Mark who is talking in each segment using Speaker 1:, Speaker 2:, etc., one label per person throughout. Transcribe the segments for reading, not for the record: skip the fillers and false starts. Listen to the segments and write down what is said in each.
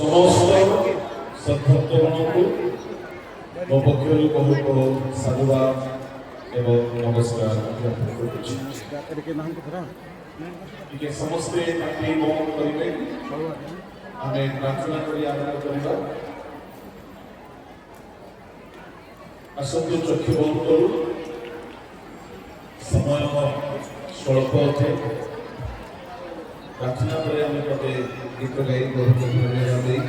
Speaker 1: समस्त सद्भक्तगणକୁ ମୋ ପକ୍ଷରୁ ବହୁତ ସାଧୁବାଦ ଏବଂ ନମସ୍କାର ଜ୍ଞାପନ କରୁଛି। ଟିକେ ସମସ୍ତେ ପାଟି ବନ୍ଦ କରିବେ, ଆମେ ପ୍ରାର୍ଥନା କରି ଆରମ୍ଭ କରିବା। ଆସନ୍ତୁ ଚକ୍ଷୁ ବନ୍ଦ କରୁ, ସମୟ ସ୍ୱଳ୍ପ ଅଟେ। ପ୍ରାର୍ଥନା ପରେ ଆମେ ଗୋଟେ ଗୀତ ଗାଇ ବହୁତ ଧନ୍ୟବାଦ ଦେଇ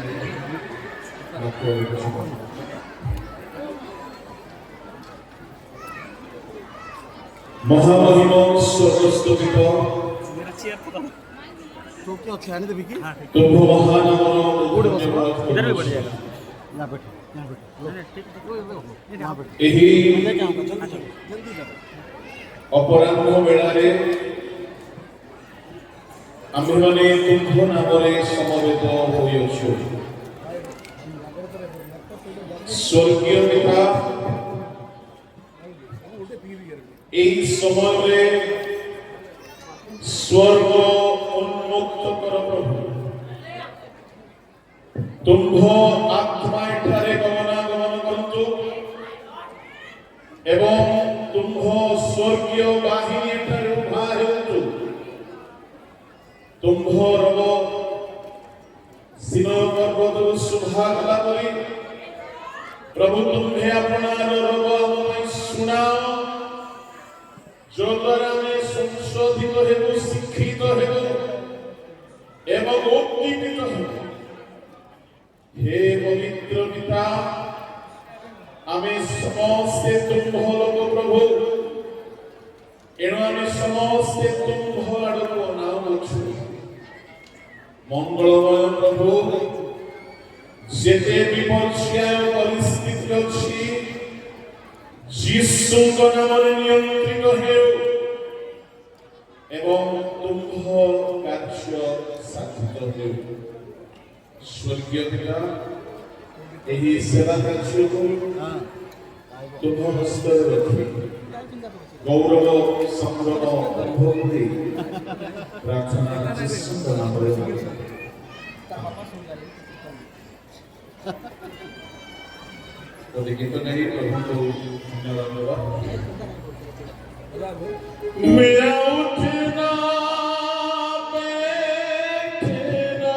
Speaker 1: महामहिम स्वर्गस्तुतित तुम महानामर अपराह्न बेलारे आम्भेमाने तुम नामरे समवेत होइछु। स्वर्गीय पिता এই সময়ে স্বর্গ উন্মুক্ত কর প্রভু। তুম্ভ আত্মা এঠারে গমনাগমন করন্তু এবং তুম্ভ স্বর্গীয় বাহিনী এঠারে উভা হেউন্তু। তুম্ভ রব সিনয় পর্বতରୁ ଶୁଭା ଗଲା ପରି ପ୍ରଭୁ ତୁମ୍ଭେ ଆପଣାର ରବ ଆମ ପାଇଁ ଶୁଣାଅ, ଯଦ୍ୱାରା ଆମେ ସଂଶୋଧିତ ହେବୁ, ଶିକ୍ଷିତ ହେବୁ ଏବଂ ଉଦ୍ଦୀପିତ ହେବୁ। ହେ ପବିତ୍ର ପିତା, ଆମେ ସମସ୍ତେ ତୁମ୍ଭ ଲୋକ ପ୍ରଭୁ, ଏଣୁ ଆମେ ସମସ୍ତେ ତୁମ୍ଭ ଆଡ଼କୁ ଅନାଉଅଛୁ। ମଙ୍ଗଳମୟ ପ୍ରଭୁ, ଯେତେ ବିପର୍ଯ୍ୟୟ ପରିସ୍ଥିତି ଅଛି ଯୀଶୁଙ୍କ ନାମରେ ନିୟନ୍ତ୍ରିତ ହେଉ ଏବଂ ତୁମ୍ଭ କାର୍ଯ୍ୟ ସାଧିତ ହେଉ। ସ୍ୱର୍ଗୀୟ ପିତା, ଏହି ସେବା କାର୍ଯ୍ୟକୁ ତୁମ୍ଭ ହସ୍ତରେ ରଖି ଗୌରବ ସମ୍ଭ୍ରମ ଅନୁଭବ ଦେଇ ପ୍ରାର୍ଥନା ଯୀଶୁଙ୍କ ନାମରେ गीत नहीं प्रभु को धन्यवाद देवा। मेरा उठना बैठना,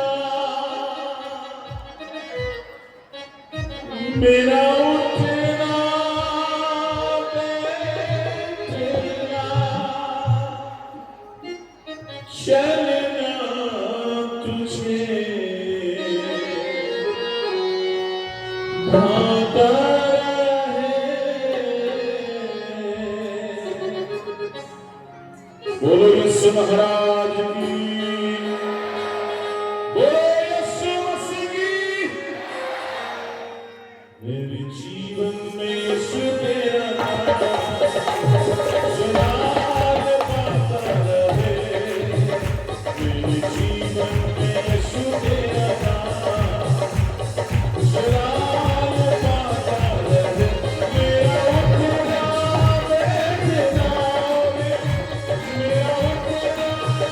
Speaker 1: मेरा उठना बैठना, चलना तुझे भाता बोलो यीशु महाराज की, बोलो यीशु मसीह की। मेरे जीवन में यीशु तेरा नाम जलाल पाता रहे। मेरे जीवन में यीशु तेरा नाम जलाल पाता रहे। मेरा उठना बैठना, मेरा उठना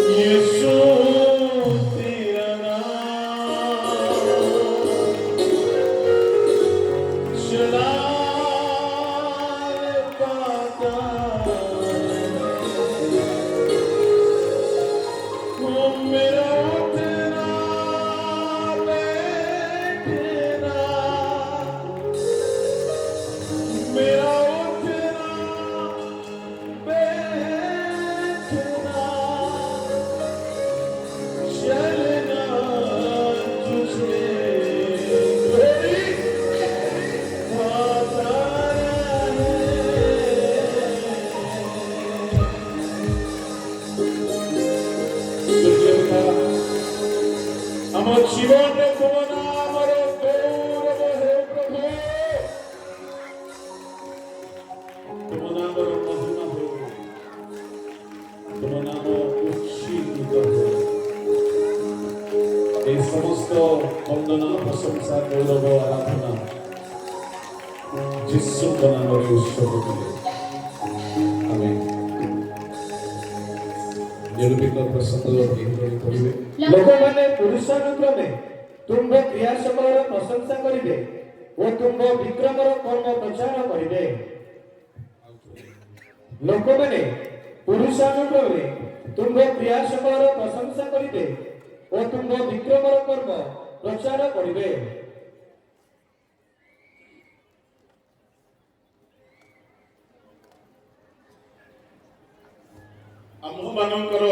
Speaker 1: यीशु तेरा नाम चला पाता वो मेरा उठना बैठना मेरा उठना बैठना चलना तुझे मेरी आता रहे আমার জীবনে তোমার আমার গৌরব হে প্রভু তোমার নামের মহিমা হোক তোমার নাম উচ্ছ্বসিত হোক এই সমস্ত বন্দনা প্রশংসা গৌরব আরাধনা যিশু নামে উৎসর্গ করি আমেন নিরূপিত প্রসঙ্গ করিবে
Speaker 2: ଲୋକମାନେ ପୁରୁଷାନୁକ୍ରମେ ତୁମ୍ଭ କ୍ରିୟା ସମୟର ପ୍ରଶଂସା କରିବେ ଓ ତୁମ୍ଭ ବିକ୍ରମର କର୍ମ ପ୍ରଚାର କରିବେ। ଲୋକମାନେ ପୁରୁଷାନୁକ୍ରମେ ତୁମ୍ଭ କ୍ରିୟା ସମୟର ପ୍ରଶଂସା କରିବେ ଓ ତୁମ୍ଭ ବିକ୍ରମର କର୍ମ ପ୍ରଚାର କରିବେ।
Speaker 1: ଆମ୍ଭମାନଙ୍କର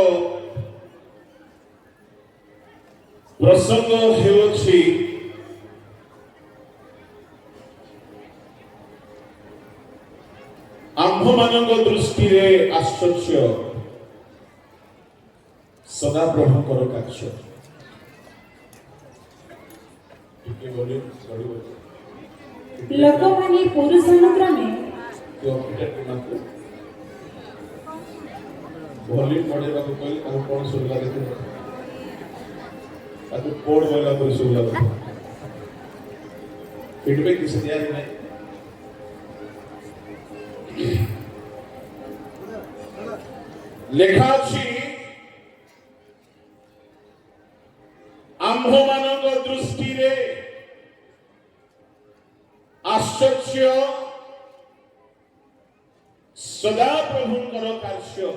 Speaker 1: ପ୍ରସଙ୍ଗ ହେଉଛି ଆମ୍ଭମାନଙ୍କ ଦୃଷ୍ଟିରେ ଆଶ୍ଚର୍ଯ୍ୟ ସଦାପ୍ରଭୁଙ୍କର କାର୍ଯ୍ୟ।
Speaker 3: ଲୋକମାନେ ପୁରୁଷାନୁକ୍ରମେ
Speaker 1: ଭଲ୍ୟୁମ୍ ବଢ଼େଇବାକୁ କହିଲେ ତାକୁ କ'ଣ ଶୁଣିଲା ଦେଖିବ ତାକୁ କୋଡ଼ ବୋଇଲା କରି ଶୁଣିଲା ଫିଡବ୍ୟାକ୍ କିଛି ଦିଆରି ନାହିଁ। ଲେଖା ଅଛି ଆମ୍ଭମାନଙ୍କ ଦୃଷ୍ଟିରେ ଆଶ୍ଚର୍ଯ୍ୟ ସଦାପ୍ରଭୁଙ୍କର କାର୍ଯ୍ୟ।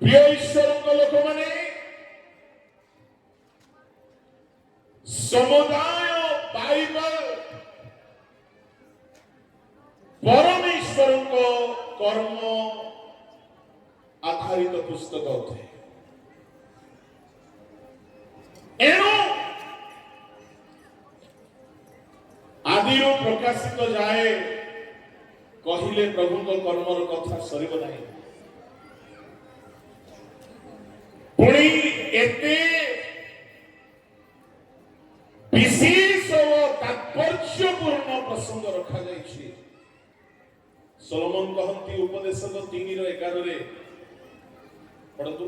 Speaker 1: ପ୍ରିୟ ଈଶ୍ୱରଙ୍କ ଲୋକମାନେ ସମୁଦାୟ ବାଇବଲ ପରମେଶ୍ୱରଙ୍କ କର୍ମ ଆଧାରିତ ପୁସ୍ତକ ଅଟେ। ଏଣୁ ଆଦିରୁ ପ୍ରକାଶିତ ଯାଏ କହିଲେ ପ୍ରଭୁଙ୍କ କର୍ମର କଥା ସରିବ ନାହିଁ। ପୁଣି ଏତେ ବିଶେଷ ଓ ତାତ୍ପର୍ଯ୍ୟପୂର୍ଣ୍ଣ ପ୍ରସଙ୍ଗ ରଖାଯାଇଛି। ସଲୋମନ କହନ୍ତି ଉପଦେଶକ 3:11 ପଢନ୍ତୁ।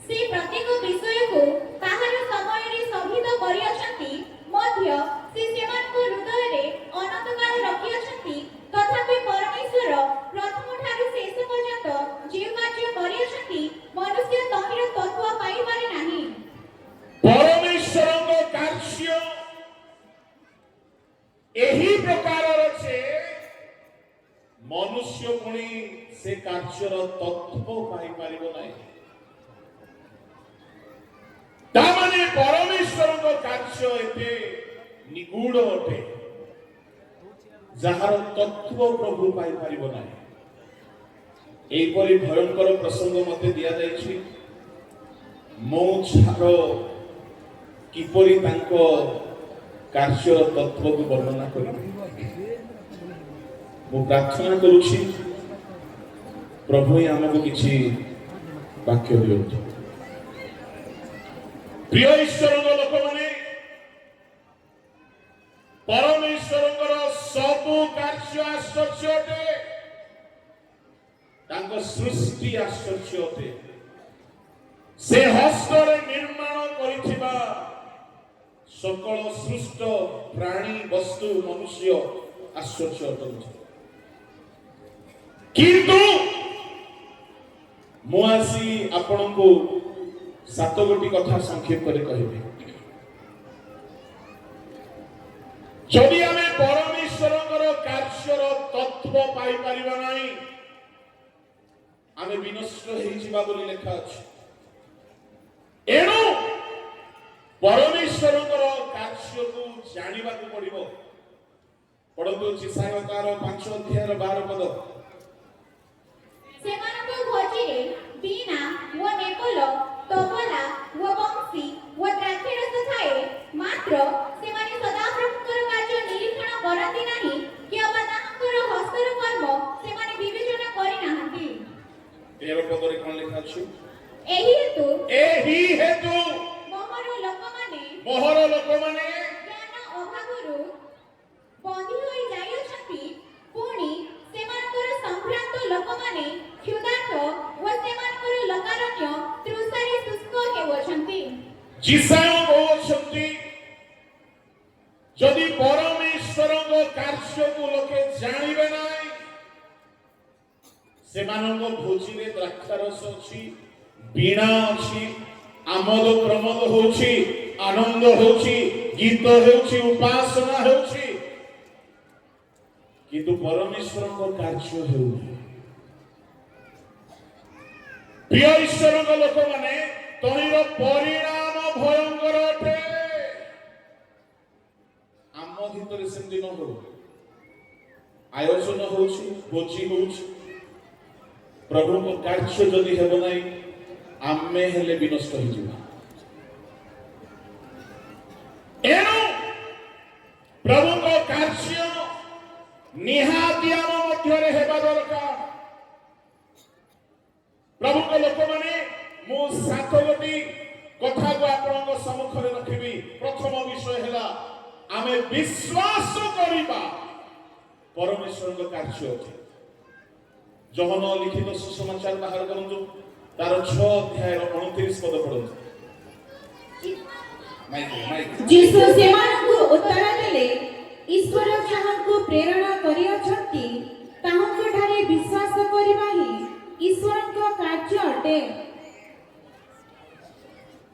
Speaker 3: ସେ ପ୍ରତ୍ୟେକ ବିଷୟକୁ ତାହାର ସମୟରେ ସଭିତ କରିଅଛନ୍ତି ମଧ୍ୟ ସେ ସେମାନଙ୍କ ହୃଦୟରେ ଅନନ୍ତକାଳ ରଖିଅଛନ୍ତି। ତଥାପି ପରମେଶ୍ୱର ପ୍ରଥମଠାରୁ ଶେଷ ପର୍ଯ୍ୟନ୍ତ ଯେଉଁ କାର୍ଯ୍ୟ କରିଅଛନ୍ତି ମନୁଷ୍ୟ ତହିଁର ତତ୍ତ୍ୱ ପାଇପାରେ ନାହିଁ।
Speaker 1: ପରମେଶ୍ୱରଙ୍କ କାର୍ଯ୍ୟ ଏହି ପ୍ରକାରର ଯେ ମନୁଷ୍ୟ ପୁଣି ସେ କାର୍ଯ୍ୟର ତତ୍ତ୍ୱ ପାଇପାରିବ ନାହିଁ। ତାମାନେ ପରମେଶ୍ୱରଙ୍କ କାର୍ଯ୍ୟ ଏତେ ନିଗୁଡ ଅଟେ ଯାହାର ତତ୍ତ୍ୱ ପ୍ରଭୁ ପାଇପାରିବ ନାହିଁ। ଏହିପରି ଭୟଙ୍କର ପ୍ରସଙ୍ଗ ମତେ ଦିଆଯାଇଛି। ମୁଁ ଛାର କିପରି ତାଙ୍କ କାର୍ଯ୍ୟର ତତ୍ତ୍ୱକୁ ବର୍ଣ୍ଣନା କରିବି। ମୁଁ ପ୍ରାର୍ଥନା କରୁଛି ପ୍ରଭୁ ହିଁ ଆମକୁ କିଛି ବାକ୍ୟ ଦିଅନ୍ତୁ। ପ୍ରିୟ ଈଶ୍ୱରଙ୍କ ଲୋକମାନେ ପରମେଶ୍ୱରଙ୍କର ସବୁ କାର୍ଯ୍ୟ ଆଶ୍ଚର୍ଯ୍ୟ ଅଟେ। ତାଙ୍କ ସୃଷ୍ଟି ଆଶ୍ଚର୍ଯ୍ୟ ଅଟେ। ସେ ହସ୍ତରେ ନିର୍ମାଣ କରିଥିବା সকল সৃষ্ট প্রাণী বস্তু মনুষ্য আশ্চর্য অটନ୍ତି। কিন্তু ମୁଁ ଆସି ଆପଣଙ୍କୁ 7 ଗୋଟି କଥା ସଂକ୍ଷେପରେ କହିବି। ଯଦି ଆମେ ପରମେଶ୍ୱରଙ୍କର କାର୍ଯ୍ୟର ତତ୍ତ୍ୱ ପାଇପାରିବା ନାହିଁ ଆମେ ବିନଷ୍ଟ ହେଇଯିବା ବୋଲି ଲେଖା ଅଛି। ଏଣୁ ପରମେଶ୍ୱରଙ୍କର କାର୍ଯ୍ୟକୁ ଜାଣିବାକୁ ପଡ଼ିବ। ପଢନ୍ତୁ ଇସାୟା 5:12
Speaker 3: ସେମାନଙ୍କ ଭୋଜିରେ ବୀଣା ଓ ନେକଲ, ତବଲା ଓ ବଂଶୀ ଓ ଦ୍ରାକ୍ଷରସ ଥାଏ, ମାତ୍ର ସେମାନେ ସଦାପ୍ରଭୁଙ୍କର କାର୍ଯ୍ୟ ନିରୀକ୍ଷଣ କରନ୍ତି ନାହିଁ କି ଅବା ତାହାଙ୍କର ହସ୍ତର କର୍ମ ସେମାନେ ବିବେଚନା କରିନାହାନ୍ତି।
Speaker 1: 13 ପଦରେ କଣ ଲେଖା ଅଛି?
Speaker 3: ଏହି ହେତୁ ମୋହର ଲୋକମାନେ ଜ୍ଞାନ ଅଭାବରୁ ବନ୍ଦୀ ହୋଇ ଯାଇଅଛନ୍ତି, ପୁଣି ସେମାନଙ୍କର ସମ୍ଭ୍ରାନ୍ତ ଲୋକମାନେ କ୍ଷୁଧାର୍ତ ଓ ସେମାନଙ୍କର ଲୋକାରଣ୍ୟ ତୃଷାରେ ଶୁଷ୍କ ହେଉଅଛନ୍ତି।
Speaker 1: ଯିଶାୟ କହୁଛନ୍ତି ଯଦି ପରମେଶ୍ୱରଙ୍କ କାର୍ଯ୍ୟକୁ ଲୋକେ ଜାଣିବେ ନାହିଁ ସେମାନଙ୍କ ଭୋଜିରେ ଦ୍ରାକ୍ଷାରସ ଅଛି, ବୀଣା ଅଛି, ଆମୋଦ ପ୍ରମୋଦ ହଉଛି, ଆନନ୍ଦ ହଉଛି, ଗୀତ ହେଉଛି, ଉପାସନା ହେଉଛି, କିନ୍ତୁ ପରମେଶ୍ୱରଙ୍କ କାର୍ଯ୍ୟ ହେଉନି। ପ୍ରିୟ ଈଶ୍ୱରଙ୍କ ଲୋକମାନେ ତହିଁର ପରିଣାମ ଭୟଙ୍କର ଅଟେ। ଆମ ଭିତରେ ସେମିତି ନ ହଉ। ଆୟୋଜନ ହଉଛି, ଭୋଜି ହଉଛି, ପ୍ରଭୁଙ୍କ କାର୍ଯ୍ୟ ଯଦି ହେବ ନାହିଁ ଆମେ ହେଲେ ବିନଷ୍ଟ ହେଇଯିବା। ଏଣୁ ପ୍ରଭୁଙ୍କ କାର୍ଯ୍ୟ ନିହାତି ଆମ ମଧ୍ୟରେ ହେବା ଦରକାର। ପ୍ରଭୁଙ୍କ ଲୋକମାନେ ମୁଁ 7 ଗୋଟି କଥାକୁ ଆପଣଙ୍କ ସମ୍ମୁଖରେ ରଖିବି। ପ୍ରଥମ ବିଷୟ ହେଲା ଆମେ ବିଶ୍ୱାସ କରିବା ପରମେଶ୍ୱରଙ୍କ କାର୍ଯ୍ୟ ଅଛି। ଯୋହନ ଲିଖିତ ସୁସମାଚାର ବାହାର କରନ୍ତୁ, ତାର 6:29 ପଢନ୍ତୁ।
Speaker 4: ଯୀଶୁ ସେମାନଙ୍କୁ ଉତ୍ତର ଦେଲେ, ଈଶ୍ୱର ଯାହାଙ୍କୁ ପ୍ରେରଣା କରିଅଛନ୍ତି ତାହାଙ୍କଠାରେ ବିଶ୍ୱାସ କରିବା ହିଁ ଈଶ୍ୱରଙ୍କ କାର୍ଯ୍ୟ ଅଟେ।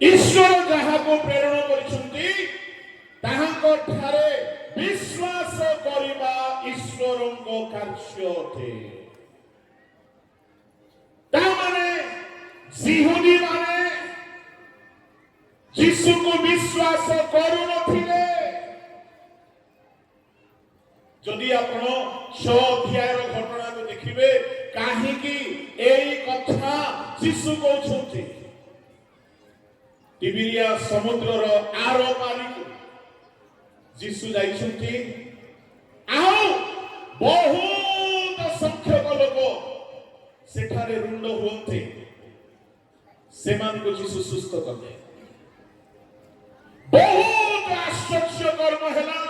Speaker 1: ଈଶ୍ୱର ଯାହାକୁ ପ୍ରେରଣା କରିଛନ୍ତି ତାହାଙ୍କଠାରେ ବିଶ୍ୱାସ କରିବା ଈଶ୍ୱରଙ୍କ କାର୍ଯ୍ୟ ଅଟେ। ତାମାନେ ଜିହୁଦୀମାନେ ଯୀଶୁକୁ ବିଶ୍ୱାସ କରୁନଥିଲେ। ଯଦି ଆପଣ 6 ଅଧ୍ୟାୟର ଘଟଣାକୁ ଦେଖିବେ କାହିଁକି ଏଇ କଥା ଯୀଶୁ କହୁଛନ୍ତି। ତିବିରିଆ ସମୁଦ୍ରର ଆର ପାରିକୁ ଯୀଶୁ ଯାଇଛନ୍ତି, ଆଉ ବହୁତ ସଂଖ୍ୟକ ଲୋକ ସେଠାରେ ରୁଣ୍ଡ ହୁଅନ୍ତି। ସେମାନଙ୍କୁ ଯୀଶୁ ସୁସ୍ଥ କଲେ। ବହୁତ ଆଶ୍ଚର୍ଯ୍ୟ କର୍ମ ହେଲା।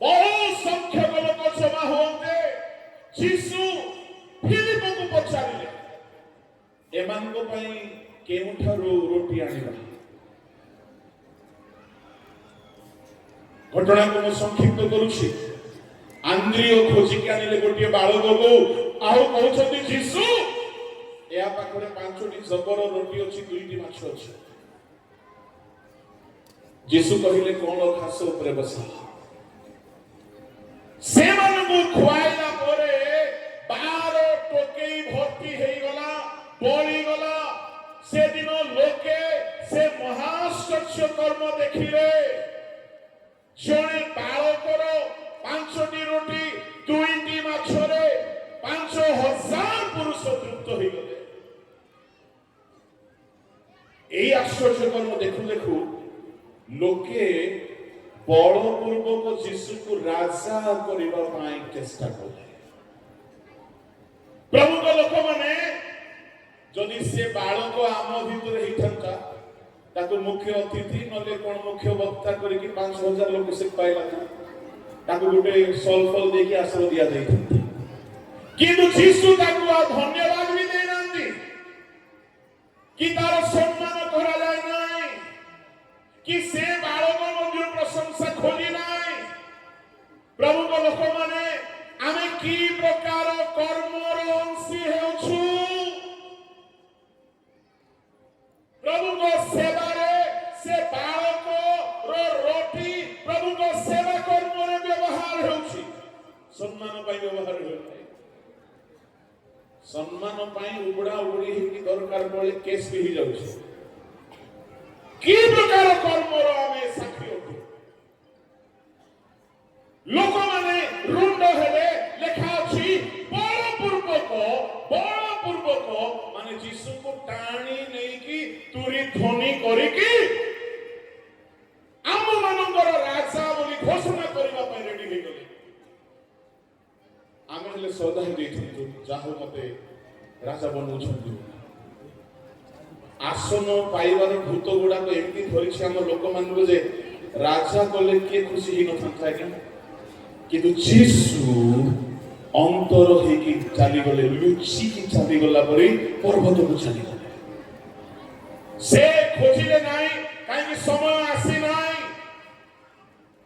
Speaker 1: ବହୁ ସଂଖ୍ୟକ ଲୋକ ଜମା ହୁଅନ୍ତେ। ଯୀଶୁ ଫିଲିପକୁ ପଚାରିଲେ ଏମାନଙ୍କ ପାଇଁ କେଉଁଠାରୁ ରୋଟି ଆଣିବା। ଘଟଣାକୁ ମୁଁ ସଂକ୍ଷିପ୍ତ କରୁଛି। ଆନ୍ଦ୍ରିୟ ଖୋଜିକି ଆଣିଲେ ଗୋଟିଏ ବାଳକକୁ, ଆଉ କହୁଛନ୍ତି ଯୀଶୁ ଏହା ପାଖରେ 5ଟି ଜବର ରୋଟି ଅଛି, 2ଟି ମାଛ ଅଛି। ଯୀଶୁ କହିଲେ କଣ ଘାସ ଉପରେ ବସ। ସେମାନଙ୍କୁ ଖୁଆଇଲା ପରେ 12 ଟୋକେଇ ଭର୍ତ୍ତି ହେଇଗଲା, ବଳିଗଲା। ସେଦିନ ଲୋକେ ସେ ମହାଶ୍ଚର୍ଯ୍ୟ କର୍ମ ଦେଖିଲେ। ଜଣେ ବାଳକର 5ଟି ରୋଟି 2ଟି ମାଛରେ 5,000 ପୁରୁଷ ତୃପ୍ତ ହେଇଗଲେ। এই আশ্চর্য কর্ম দেখু দেখু লোকে বলপূর্বক যীশুকে রাজা করিবা পাই চেষ্টা কলে। প্রভুଙ୍କ ଲୋକମାନେ যদি সে বালক ଆମ ଭିତରେ ହେଇଥାନ୍ତା ତାକୁ ମୁଖ୍ୟ ଅତିଥି ନଲେ କୋଣ ମୁଖ୍ୟ ବକ୍ତା କରିକି 5,000 ଲୋକ ସେ ପାଇଲା ତାକୁ ଗୋଟେ ସଲଫଲ ଦେଇକି ଆଶ୍ରୟ ଦିଆ ଯାଇଥାନ୍ତା। କିନ୍ତୁ ଯୀଶୁ ତାକୁ ଧନ୍ୟବାଦ ବି ଦେଇନାହାନ୍ତି कि तार सम्मान करा जाए नहीं, कि से बालक मध्य प्रशंसा खोली नहीं। प्रभु को लोक माने आमे की प्रकार कर्मर अंशी हेउ सम्मान पाई उबड़ा उबड़ी ही दरकार पड़े केस भी जाउछ की प्रकार कर्मर आमे साक्षी होते लोक माने रुंड हेले लेखा अछि बलपूर्वक माने जीसु को टाणी नहीं की तुरी ध्वनि करी की आम मानकर राजा बोली घोषणा करबा पय रेडी हे गेले आमे हेले सौदा हे देथु जाहो मते राजा बनउछंती आसन पाइबार भूत गुड़ा को एमती धरिछि हम लोक मानबो जे राजा कले के खुशी ही न था क्या किंतु जीसु अंतर हे कि चली गले लुची की चली गला परे पर्वत को चली गले से खोजिले नाही काई कि समय आसी नाही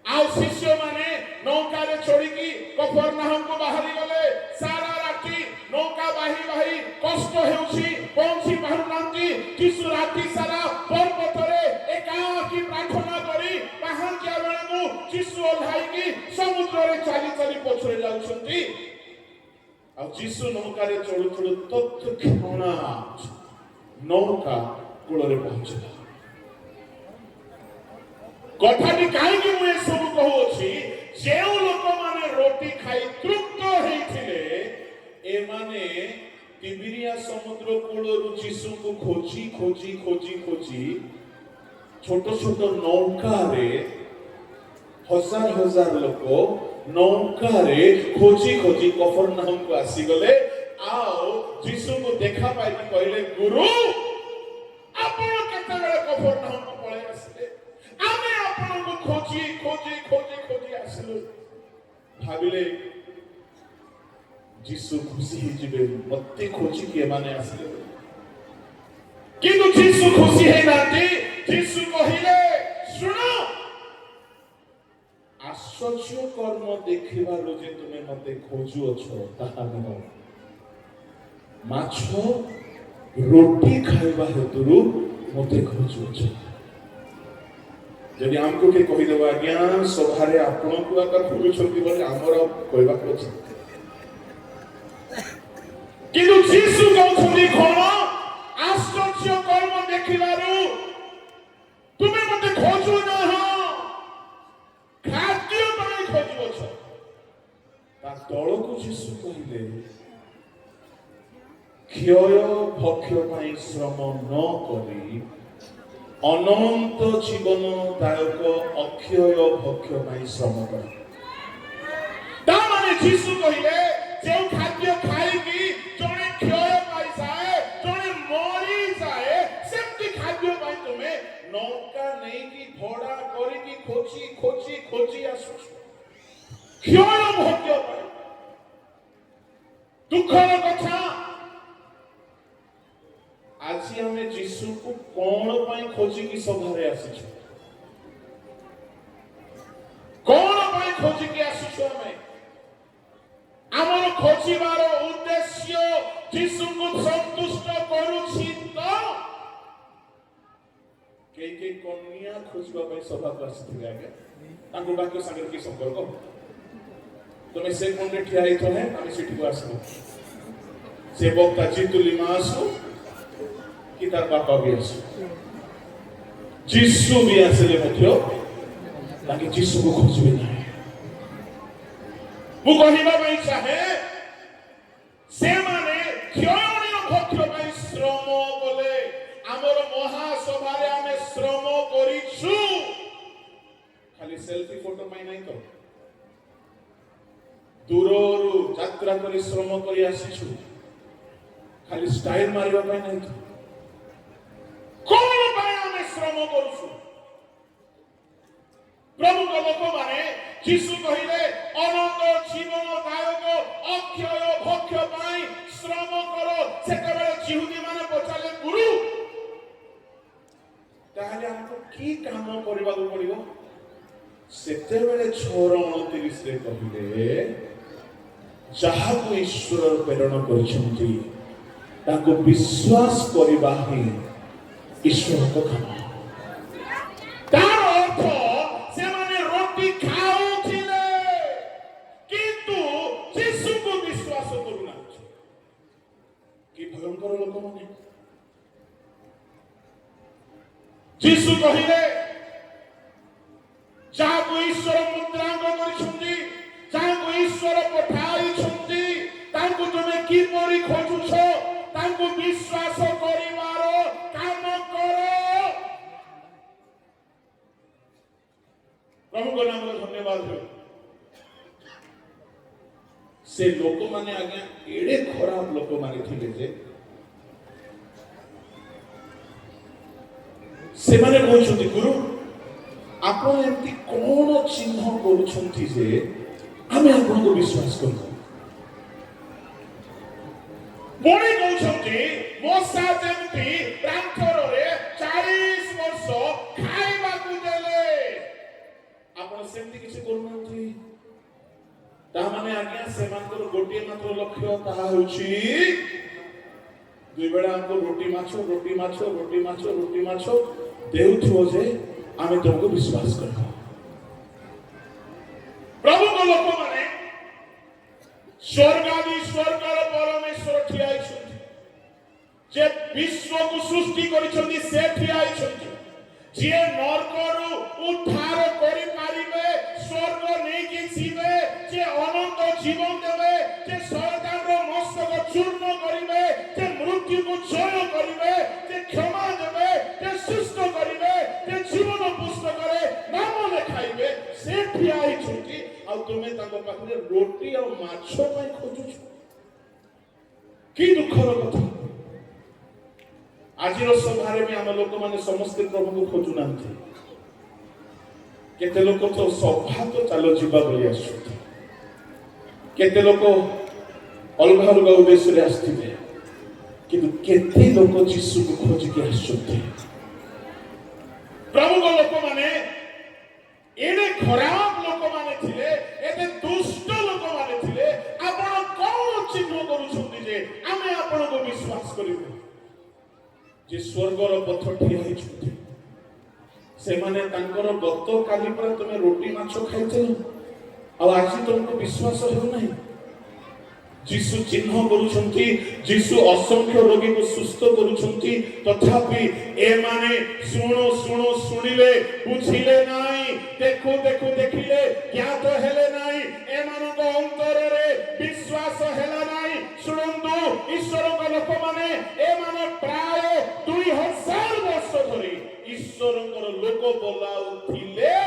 Speaker 1: आ शिष्य माने नौका रे छोड़ी की कफरनाहम को बाहरी गले सारा राती नौका बाही बाही कष्ट हेउछि पहुंची बाहर नांती जीसु राती सारा पर्वत रे एकाकी प्रार्थना करी पहांचिया बेलू जीसु ओल्हाई की समुद्र रे चाली चाली पछरे जाउछंती आ जीसु नौका रे चढ़ु चढ़ु तत्क्षणा नौका कूल रे पहुंचला कथाटी काई कि मु सब कहू अछि जेउ लोक माने रोटी खाई तृप्त हेथिले ए माने तिबिरिया समुद्र कूलरु जीसु को खोजी खोजी खोजी खोजी छोट छोट नौका रे हजार हजार लोक नौका रे खोजी खोजी कफरनाहम को आसी गले आओ जीसु को देखा पाई कि कहले गुरु आपण केते बेले कफरनाहम को पळे आसिले आमे आपण को खोजी खोजी खोजी खोजी आसिलु भाबिले जीसु खुशी ही जिबे मत्ते खोजी के माने आसिले किंतु जीसु खुशी है नाती जीसु कहिले सुनो आश्चर्य कर्म देखिबा जे तुमे मते खोजु अछो ताहा न माछो रोटी खाइबा हेतुरु मते खोजु अछो जदि हमको के कहि देबा ज्ञान सभारे आपण को आका खोजु छथि बोले हमर कहबा को अछि किंतु जीसु कहउछथि कोन आश्चर्य कर्म देखिलारु तुमे मते खोजु न हो खाद्य पाई खोजु छ ता तळ को जीसु कहिले क्षय भक्ष्य पाई श्रम न करी अनंत जीवन दायक अक्षय भक्ष्य पाई श्रम कर ता माने जीसु कहिले जे खाद्य खाई की जणे क्षय पाई जाए जणे मरी जाए सेमति खाद्य पाई तुमे नौका नहीं की भोड़ा करी की खोजी खोजी खोजी आसु क्षय भक्ष्य पाई दुखर कथा आज हमें जीसु को कौन पाई खोजी की सभारे आसी कौन पाई खोजी की आसी हमें आमर खोजिबार उद्देश्य जीसु को संतुष्ट करूछि तो के कन्या खोजबा पाई सभा को आसी आगे ताको बाकी संगे की संपर्क तुम से कोन रे ठिया हेतो है आमी सिटी को आसबो से बक्ता चितुली मासु कि तार बापा भी आसु जीसु भी आसले मध्य ताकि जीसु को खोजबे ना मु कहिबा पई चाहे से माने क्षयणीय भक्ष्य पई श्रम बोले हमर महासभा रे आमे श्रम करिछु खाली सेल्फी फोटो पाई नहीं तो दूररु यात्रा करी श्रम करी आसीछु खाली स्टाइल मारिबा पाई नहीं तो कौन पाई आमे श्रम करूछु प्रभु को लोक माने जीसु कहिले अनंत जीवन दायक अक्षय भक्ष्य पाई श्रम करो सेतबेले जिहुदी माने पचाले गुरु ताहले हमको की काम करबा को पड़िबो सेतबेले 6:29 रे कहिले जहा को ईश्वर प्रेरण करछंती ताको विश्वास करबा ही ईश्वर को काम तार अर्थ से माने रोटी खाउथिले किंतु जीसु को विश्वास करूना ଯୁଗର ଲୋକମାନେ ଯୀଶୁ କହିଲେ ଯାହାକୁ ଈଶ୍ୱର ମୁଦ୍ରାଙ୍କ କରିଛନ୍ତି, ଯାହାକୁ ଈଶ୍ୱର ପଠାଇଛନ୍ତି, ତାଙ୍କୁ ତୁମେ କିପରି ଖୋଜୁଛ? ତାଙ୍କୁ ବିଶ୍ୱାସ କରିବାର କାମ କର। ପ୍ରଭୁଙ୍କ ନାମରେ ଧନ୍ୟବାଦ ହେଉ। ସେ ଲୋକମାନେ ଆଜ୍ଞା ଏଡେ ଖରାପ ଲୋକମାନେ ଥିଲେ ଯେ ସେମାନେ କହୁଛନ୍ତି, ଗୁରୁ ଆପଣ ଏମିତି କଣ ଚିହ୍ନ କରୁଛନ୍ତି ଯେ ଆମେ ଆପଣଙ୍କୁ ବିଶ୍ୱାସ କରିବୁ? ପୁଣି କହୁଛନ୍ତି ମୋଶା ଯେମିତି ପ୍ରାନ୍ତରରେ 40 ବର୍ଷ ଖାଇବାକୁ ଦେଲେ, ଆପଣ ସେମିତି କିଛି କରୁନାହାନ୍ତି। ତାମାନେ ଆଜ୍ଞା ସେମାନଙ୍କର ଗୋଟିଏ ମାତ୍ର ଲକ୍ଷ୍ୟ, ତାହା ହେଉଛି 2 ବେଳା ଆମକୁ ରୋଟି ମାଛ ଦେଉଥିବ ଯେ ଆମେ ତୁମକୁ ବିଶ୍ୱାସ କରିବୁ। ପ୍ରଭୁଙ୍କ ଲୋକମାନେ ସ୍ୱର୍ଗାଦି ସ୍ୱର୍ଗର ପରମେଶ୍ୱର ଠିଆ ହେଇଛନ୍ତି, ଯେ ବିଶ୍ୱକୁ ସୃଷ୍ଟି କରିଛନ୍ତି ସେ ଠିଆ ହେଇଛନ୍ତି, ଯିଏ ନର୍କରୁ ଉଦ୍ଧାର କରିପାରିବେ, ସ୍ୱର୍ଗ ନେଇକି ଯିବେ, ଯେ ଅନନ୍ତ ଜୀବନ ଦେବେ, ଯେ ଶୟତାନର ମସ୍ତକ ଚୂର୍ଣ୍ଣ କରିବେ, ଯେ ମୃତ୍ୟୁକୁ ଜୟ କରିବେ, ଯେ କ୍ଷମା ଦେବେ, ଯେ ସୁସ୍ଥ କରିବେ, ଯେ ଜୀବନ ପୁସ୍ତକରେ ନାମ ଲେଖାଇବେ, ସେ ଠିଆ ହେଇଛନ୍ତି। ଆଉ ତୁମେ ତାଙ୍କ ପାଖରେ ରୋଟି ଆଉ ମାଛ ପାଇଁ ଖୋଜୁଛ? କି ଦୁଃଖର କଥା। ଆଜିର ସଭାରେ ବି ଆମ ଲୋକମାନେ ସମସ୍ତେ ପ୍ରଭୁଙ୍କୁ ଖୋଜୁନାହାନ୍ତି। କେତେ ଲୋକ ତ ସଭା ତ ଚାଲ ଯିବା ବୋଲି ଆସୁଛନ୍ତି, କେତେ ଲୋକ ଅଲଗା ଅଲଗା ଉଦ୍ଦେଶ୍ୟରେ ଆସିଥିବେ, କିନ୍ତୁ କେତେ ଲୋକ ଯୀଶୁକୁ ଖୋଜିକି ଆସୁଛନ୍ତି। ପ୍ରଭୁଙ୍କ ଲୋକମାନେ ଏଡେ ଖରାପ ଲୋକମାନେ ଥିଲେ, ଏତେ ଦୁଷ୍ଟ ଲୋକମାନେ ଥିଲେ। ଆପଣ କଣ ଚିହ୍ନ କରୁଛନ୍ତି ଯେ ଆମେ ଆପଣଙ୍କୁ ବିଶ୍ୱାସ କରିବୁ? ଯେ ସ୍ୱର୍ଗର ପଥ ଠିଆ ହେଇଛନ୍ତି, ସେମାନେ ତାଙ୍କର ଗତ କାଲି ପରେ ତମେ ରୋଟି ମାଛ ଖାଇଥିଲ, ଆଉ ଆଜି ତମକୁ ବିଶ୍ୱାସ ହେଉନାହିଁ। ଯୀଶୁ ଚିହ୍ନ କରୁଛନ୍ତି, ଯୀଶୁ ଅସଂଖ୍ୟ ରୋଗୀକୁ ସୁସ୍ଥ କରୁଛନ୍ତି, ତଥାପି ଏମାନେ ଶୁଣିଲେ ବୁଝିଲେ ନାହିଁ, ଦେଖିଲେ ଜ୍ଞାତ ହେଲେ ନାହିଁ, ଏମାନଙ୍କ ଅନ୍ତରରେ ବିଶ୍ୱାସ ହେଲା ନାହିଁ। ଶୁଣନ୍ତୁ ଈଶ୍ୱରଙ୍କ ଲୋକମାନେ, ଏମାନେ ପ୍ରାୟ 2000 ବର୍ଷ ଧରି ଈଶ୍ୱରଙ୍କର ଲୋକ ବୋଲାଉଥିଲେ,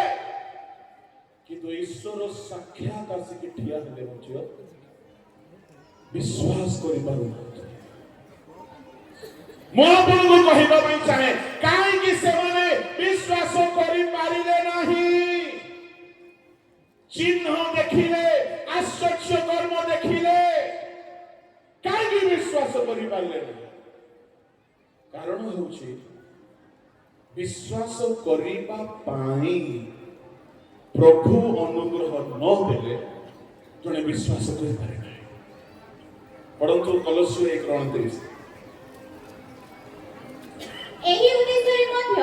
Speaker 1: କିନ୍ତୁ ଈଶ୍ୱର ସାକ୍ଷାତ ଆସିକି ଠିଆ ହେଲେ ମଧ୍ୟ ବିଶ୍ୱାସ କରିପାରୁନାହାନ୍ତି। ମୁଁ ଆପଣଙ୍କୁ କହିବା ପାଇଁ ଚାହେଁ, କାହିଁକି ସେମାନେ ବିଶ୍ୱାସ କରିପାରିଲେ ନାହିଁ? ଚିହ୍ନ ଦେଖିଲେ, ଆଶ୍ଚର୍ଯ୍ୟ କର୍ମ ଦେଖିଲେ, କାହିଁକି ବିଶ୍ୱାସ କରିପାରିଲେ ନାହିଁ? କାରଣ ହେଉଛି ବିଶ୍ୱାସ କରିବା ପାଇଁ ପ୍ରଭୁ ଅନୁଗ୍ରହ ନ ଦେଲେ ଜଣେ ବିଶ୍ୱାସ କରିପାରେ ନାହିଁ। ପଢନ୍ତୁ କଲୋସ୍ୟ 1:29।
Speaker 3: ଏହି ଉଦ୍ଦେଶ୍ୟରେ ମଧ୍ୟ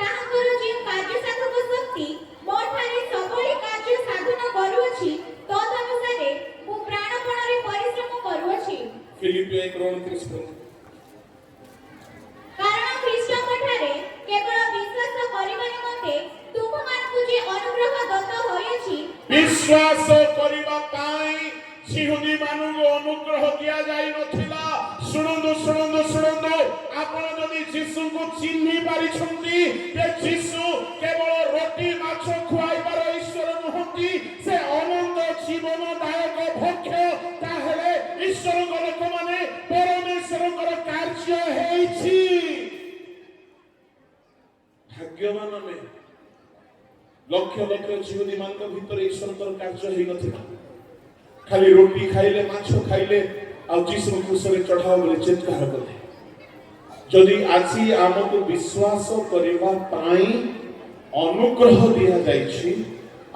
Speaker 3: ତାହାଙ୍କର ଯେଉଁ କାର୍ଯ୍ୟ ସାଧକ ଶକ୍ତି ମୋଠାରେ ସବୁବେଳେ କାର୍ଯ୍ୟ ସାଧନ କରୁଅଛି, ତଦନୁସାରେ ମୁଁ ପ୍ରାଣପଣରେ ପରିଶ୍ରମ କରୁଅଛି।
Speaker 1: ଫିଲିପିଓ 1:29।
Speaker 3: କାରଣ ଖ୍ରୀଷ୍ଟଙ୍କଠାରେ କେବଳ ବିଶ୍ୱାସ କରିବା ନିମନ୍ତେ ତୁମମାନଙ୍କୁ ଯେ ଅନୁଗ୍ରହ ଦତ୍ତ ହୋଇଅଛି,
Speaker 1: ବିଶ୍ୱାସ କରିବା ପାଇଁ ଯିହୁଦୀ ମାନଙ୍କୁ ଅନୁଗ୍ରହ ଦିଆଯାଇ ନଥିଲା। ଶୁଣନ୍ତୁ, ଆପଣ ଯଦି ଯୀଶୁଙ୍କୁ ଚିହ୍ନି ପାରିଛନ୍ତି ଯେ ଯୀଶୁ କେବଳ ରୋଟି ମାଛ ଖୁଆଇବାର ଈଶ୍ୱର ନୁହନ୍ତି, ସେ ଅନନ୍ତ ଜୀବନଦାୟକ ଭକ୍ଷ, ତାହେଲେ ଈଶ୍ୱରଙ୍କ ଲୋକମାନେ ପରମେଶ୍ୱରଙ୍କର କାର୍ଯ୍ୟ ହେଇଛି। ଭାଗ୍ୟବାନ ଆମେ। ଲକ୍ଷ ଲକ୍ଷ ଯିହୁଦୀ ମାନଙ୍କ ଭିତରେ ଈଶ୍ୱରଙ୍କର କାର୍ଯ୍ୟ ହେଇନଥିଲା। ଖାଲି ରୋଟି ଖାଇଲେ, ମାଛ ଖାଇଲେ, ଆଉ ଯୀଶୁ କ୍ରୁଶରେ ଚଢାଅ ବୋଲି ଚିତ୍କାର କଲେ। ଯଦି ଆଜି ଆମକୁ ବିଶ୍ୱାସ କରିବା ପାଇଁ ଅନୁଗ୍ରହ ଦିଆଯାଇଛି,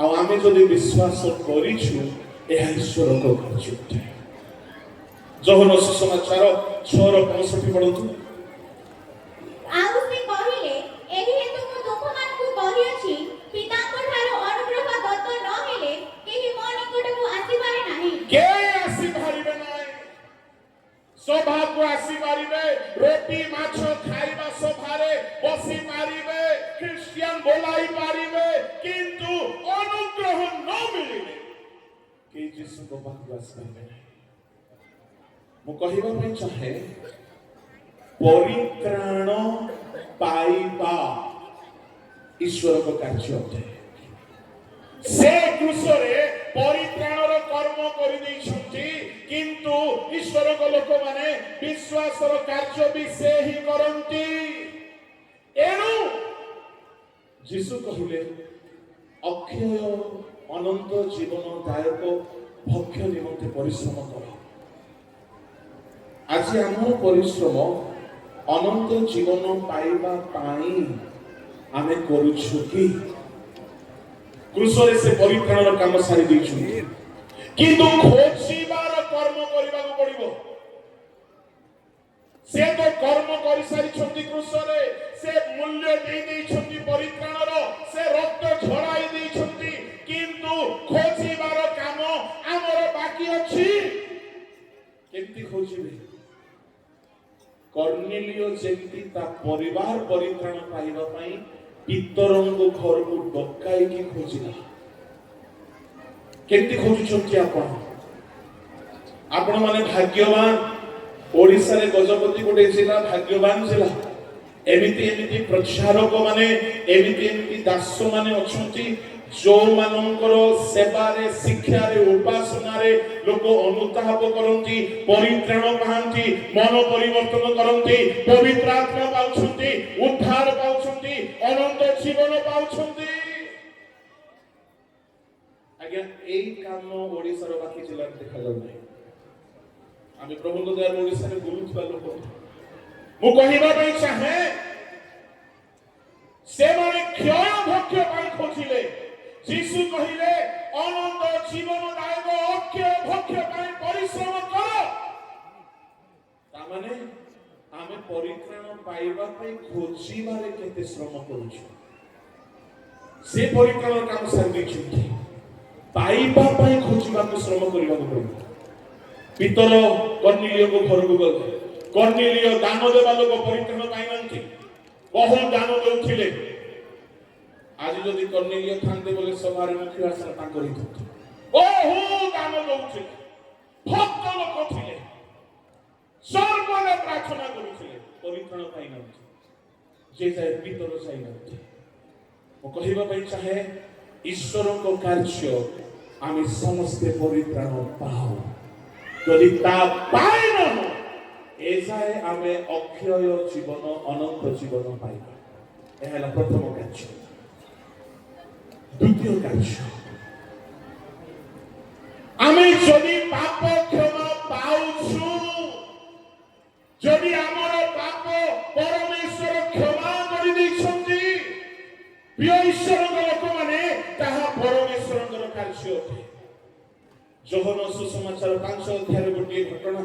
Speaker 1: ଆଉ ଆମେ ଯଦି ବିଶ୍ୱାସ କରିଛୁ, ଏହା ଈଶ୍ୱରଙ୍କ କାର୍ଯ୍ୟ ଅଟେ। ଯୋହନ ସୁସମାଚାର 6:65 ପଢନ୍ତୁ।
Speaker 3: ଆଉ ସେ କହିଲେ, ଏହି ହେତୁ ମୁଁ ତୁମମାନଙ୍କୁ କହିଅଛି, ପିତାଙ୍କଠାରୁ ଅନୁଗ୍ରହ ଦତ୍ତ ନ ହେଲେ କେହି ମୋ ନିକଟକୁ ଆସିପାରେ ନାହିଁ।
Speaker 1: କେହି ଆସିପାରିବେ ନାହିଁ। सभा को आसी पारिबे, रोटी माछ खाइबा सभारे बसी पारिबे, ख्रिस्टियन बोलाई पारिबे, किंतु अनुग्रह न मिलिले कि यीशु को पाखु आसी पारिबे नहीं। मु कहिबा पे चाहे परित्राण पाइबा ईश्वर को कार्य अटे। से क्रूसरे परित्राणर कर्म करि दैछन्ति, किंतु ईश्वर को लोक माने विश्वासर कार्य भी से ही करन्ति। एनु यीशु कहिले अक्षय अनंत जीवन दायक भक्ष्य निमंते परिश्रम कर। आज आम परिश्रम अनंत जीवन पाइबा पाई आमे करूछु कि क्रूसरे से परित्राणर काम सारी दैछु, किंतु खोजिबार कर्म करबाक पड़िबो। से तो कर्म करि सारी छथि क्रूसरे, से मूल्य दे दैछथि परित्राणर, से रक्त झड़ाई दैछथि, किंतु खोजिबार काम हमर बाकी अछि। केमति खोजिबे? कर्नेलियो जेमति ता परिवार परित्राण पाइबा पई पितरंको घर को डकाई की खोजिला। केमति खोजुछन्ति आपण माने भाग्यवान। ओडिसा रे गजपति गोटे जिला भाग्यवान जिला। एमिति प्रचारक माने एमिति दास माने अछन्ति जो मानकर सेवा रे शिक्षा रे उपासना रे लोक अनुताप करंती, परित्राण पाहंती, मन परिवर्तन करंती, पवित्र आत्मा पाउछन्ती, उद्धार पाउछन्ती, अनंत जीवन पाउछन्ती। आज्ञा एई काम ओडिसा रो बाकी जिल्ला रे देखा जाउ नै। आमे प्रभु को दयार ओडिसा रे बुलुथबा लोक मु कहिबा पई चाहे से माने क्षय भक्ष्य पाई खोजिले। यीशु कहिले अनंत जीवन दायक अक्षय भक्ष्य पाई परिश्रम कर। ता माने आमे परित्राण पाइबा पई खोजिबारे केते श्रम करूछु। से परित्राण काम सारि दैछन्ति, पाइबा पई खोजिबा को श्रम करिबा को पड़िबो। पितर कर्नेलियो को घर को गले। कर्नेलियो दान देबा लोक परित्राण पाइ नथि, बहुत दान देउथिले। आज जदि कर्नेलियो थांते बोले सभारे मुख्य आसन तांकर ही थोते। बहु दान देउथिले, भक्त लोक थिले, सर्वदा प्रार्थना करुथिले, परित्राण पाइ नथि। जे जाय पितर जाय नथि। मो कहिबा पई चाहे ईश्वर को कार्य आमे समस्त परित्राण पाऊ। जदि ता पाइ न ए जाय आमे अक्षय जीवन अनंत जीवन पाइबा। एहला प्रथम कार्य। द्वितीय कार्य, आमे जदि पाप क्षमा पाउछु, जदि हमर पाप परमेश्वर क्षमा करि दैछन्ति, प्रिय ईश्वरक लोक माने ताहा परमेश्वरक कार्य अटे। जोहन सुसमाचार 5 अध्याय गोटे घटना।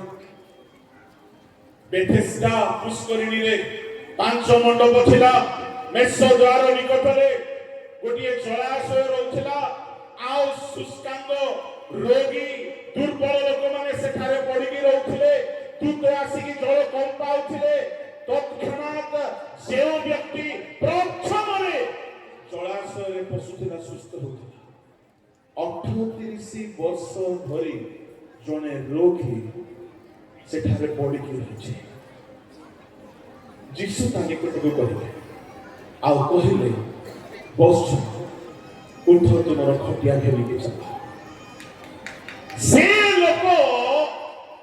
Speaker 1: बेथेस्दा पुष्करिणी रे 5 मंडप थिला। मेष द्वार निकटरे गोटे जलाशय रहुथिला। आउ शुष्कांग रोगी दुर्बल लोक माने सेठारे पडिकी रहुथिले। दूत आसीकी जल कम पाउथिले। तत्क्षणात जे व्यक्ति प्रथमरे जलाशय रे पशुथिला सुस्थ होथिला। 38 वर्ष धरी जने रोगी सेठारे पडिकी रहिছে। यीशु ता निकटକୁ କହିଲେ ଆଉ କହିଲେ बस उठ तुमर खटिया घेरिके चल। से लोक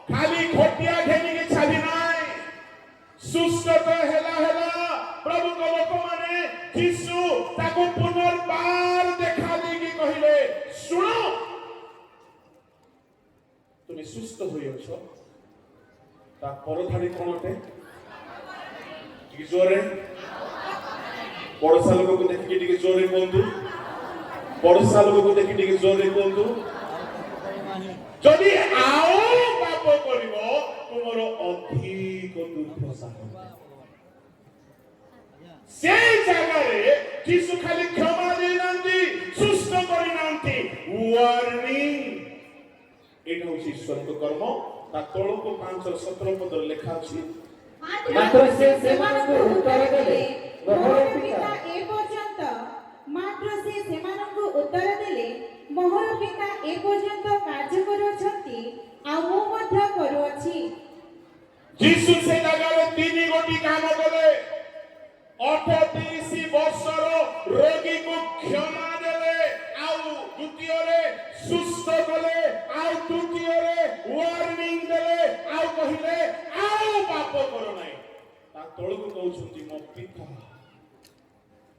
Speaker 1: खाली खटिया घेरिके छाड़ी नाय, सुस्थ तो हेला प्रभु को लोक माने यीशु ताको पुनर्बार देखा देकी कहिले सुनो तुम सुस्थ होइछ। ता परधारी कोनटे कि जोरे पड़ोसा लोग को देखिए टिके जोरे कहतु। पड़ोसा लोग को देखिए टिके जोरे कहतु। जदि आओ पाप करिवो तुमरो अधिक दुर्दशा हो। से जगह रे यीशु खाली क्षमा दे नांती, सुस्थ करि नांती, वार्निंग। एटा होछि ईश्वर को कर्म। ତା ତଳକୁ 5:17 ପଦରେ ଲେଖା ଅଛି
Speaker 2: ମାତ୍ର ସେ ସେମାନଙ୍କୁ ଉତ୍ତର ଦେଲେ,
Speaker 4: ମୋହର ପିତା ଏ ପର୍ଯ୍ୟନ୍ତ କାର୍ଯ୍ୟ କରୁଅଛନ୍ତି, ଆଉ ମୁଁ ମଧ୍ୟ କରୁଅଛି।
Speaker 1: ଯୀଶୁ ସେ ଜାଗାରେ 3 ଗୋଟି କାମ କଲେ। 38 ବର୍ଷର ରୋଗୀକୁ କ୍ଷମା ଦେଲେ, ଆଉ ଦ୍ୱିତୀୟରେ ସୁସ୍ଥ କଲେ, ଆଉ ତୃତୀୟରେ ୱାର୍ନିଂ ଦେଲେ, ଆଉ କହିଲେ ଆଉ ପାପ କର ନାହିଁ। ତା ତଳକୁ କହୁଛନ୍ତି ମୋ ପିତା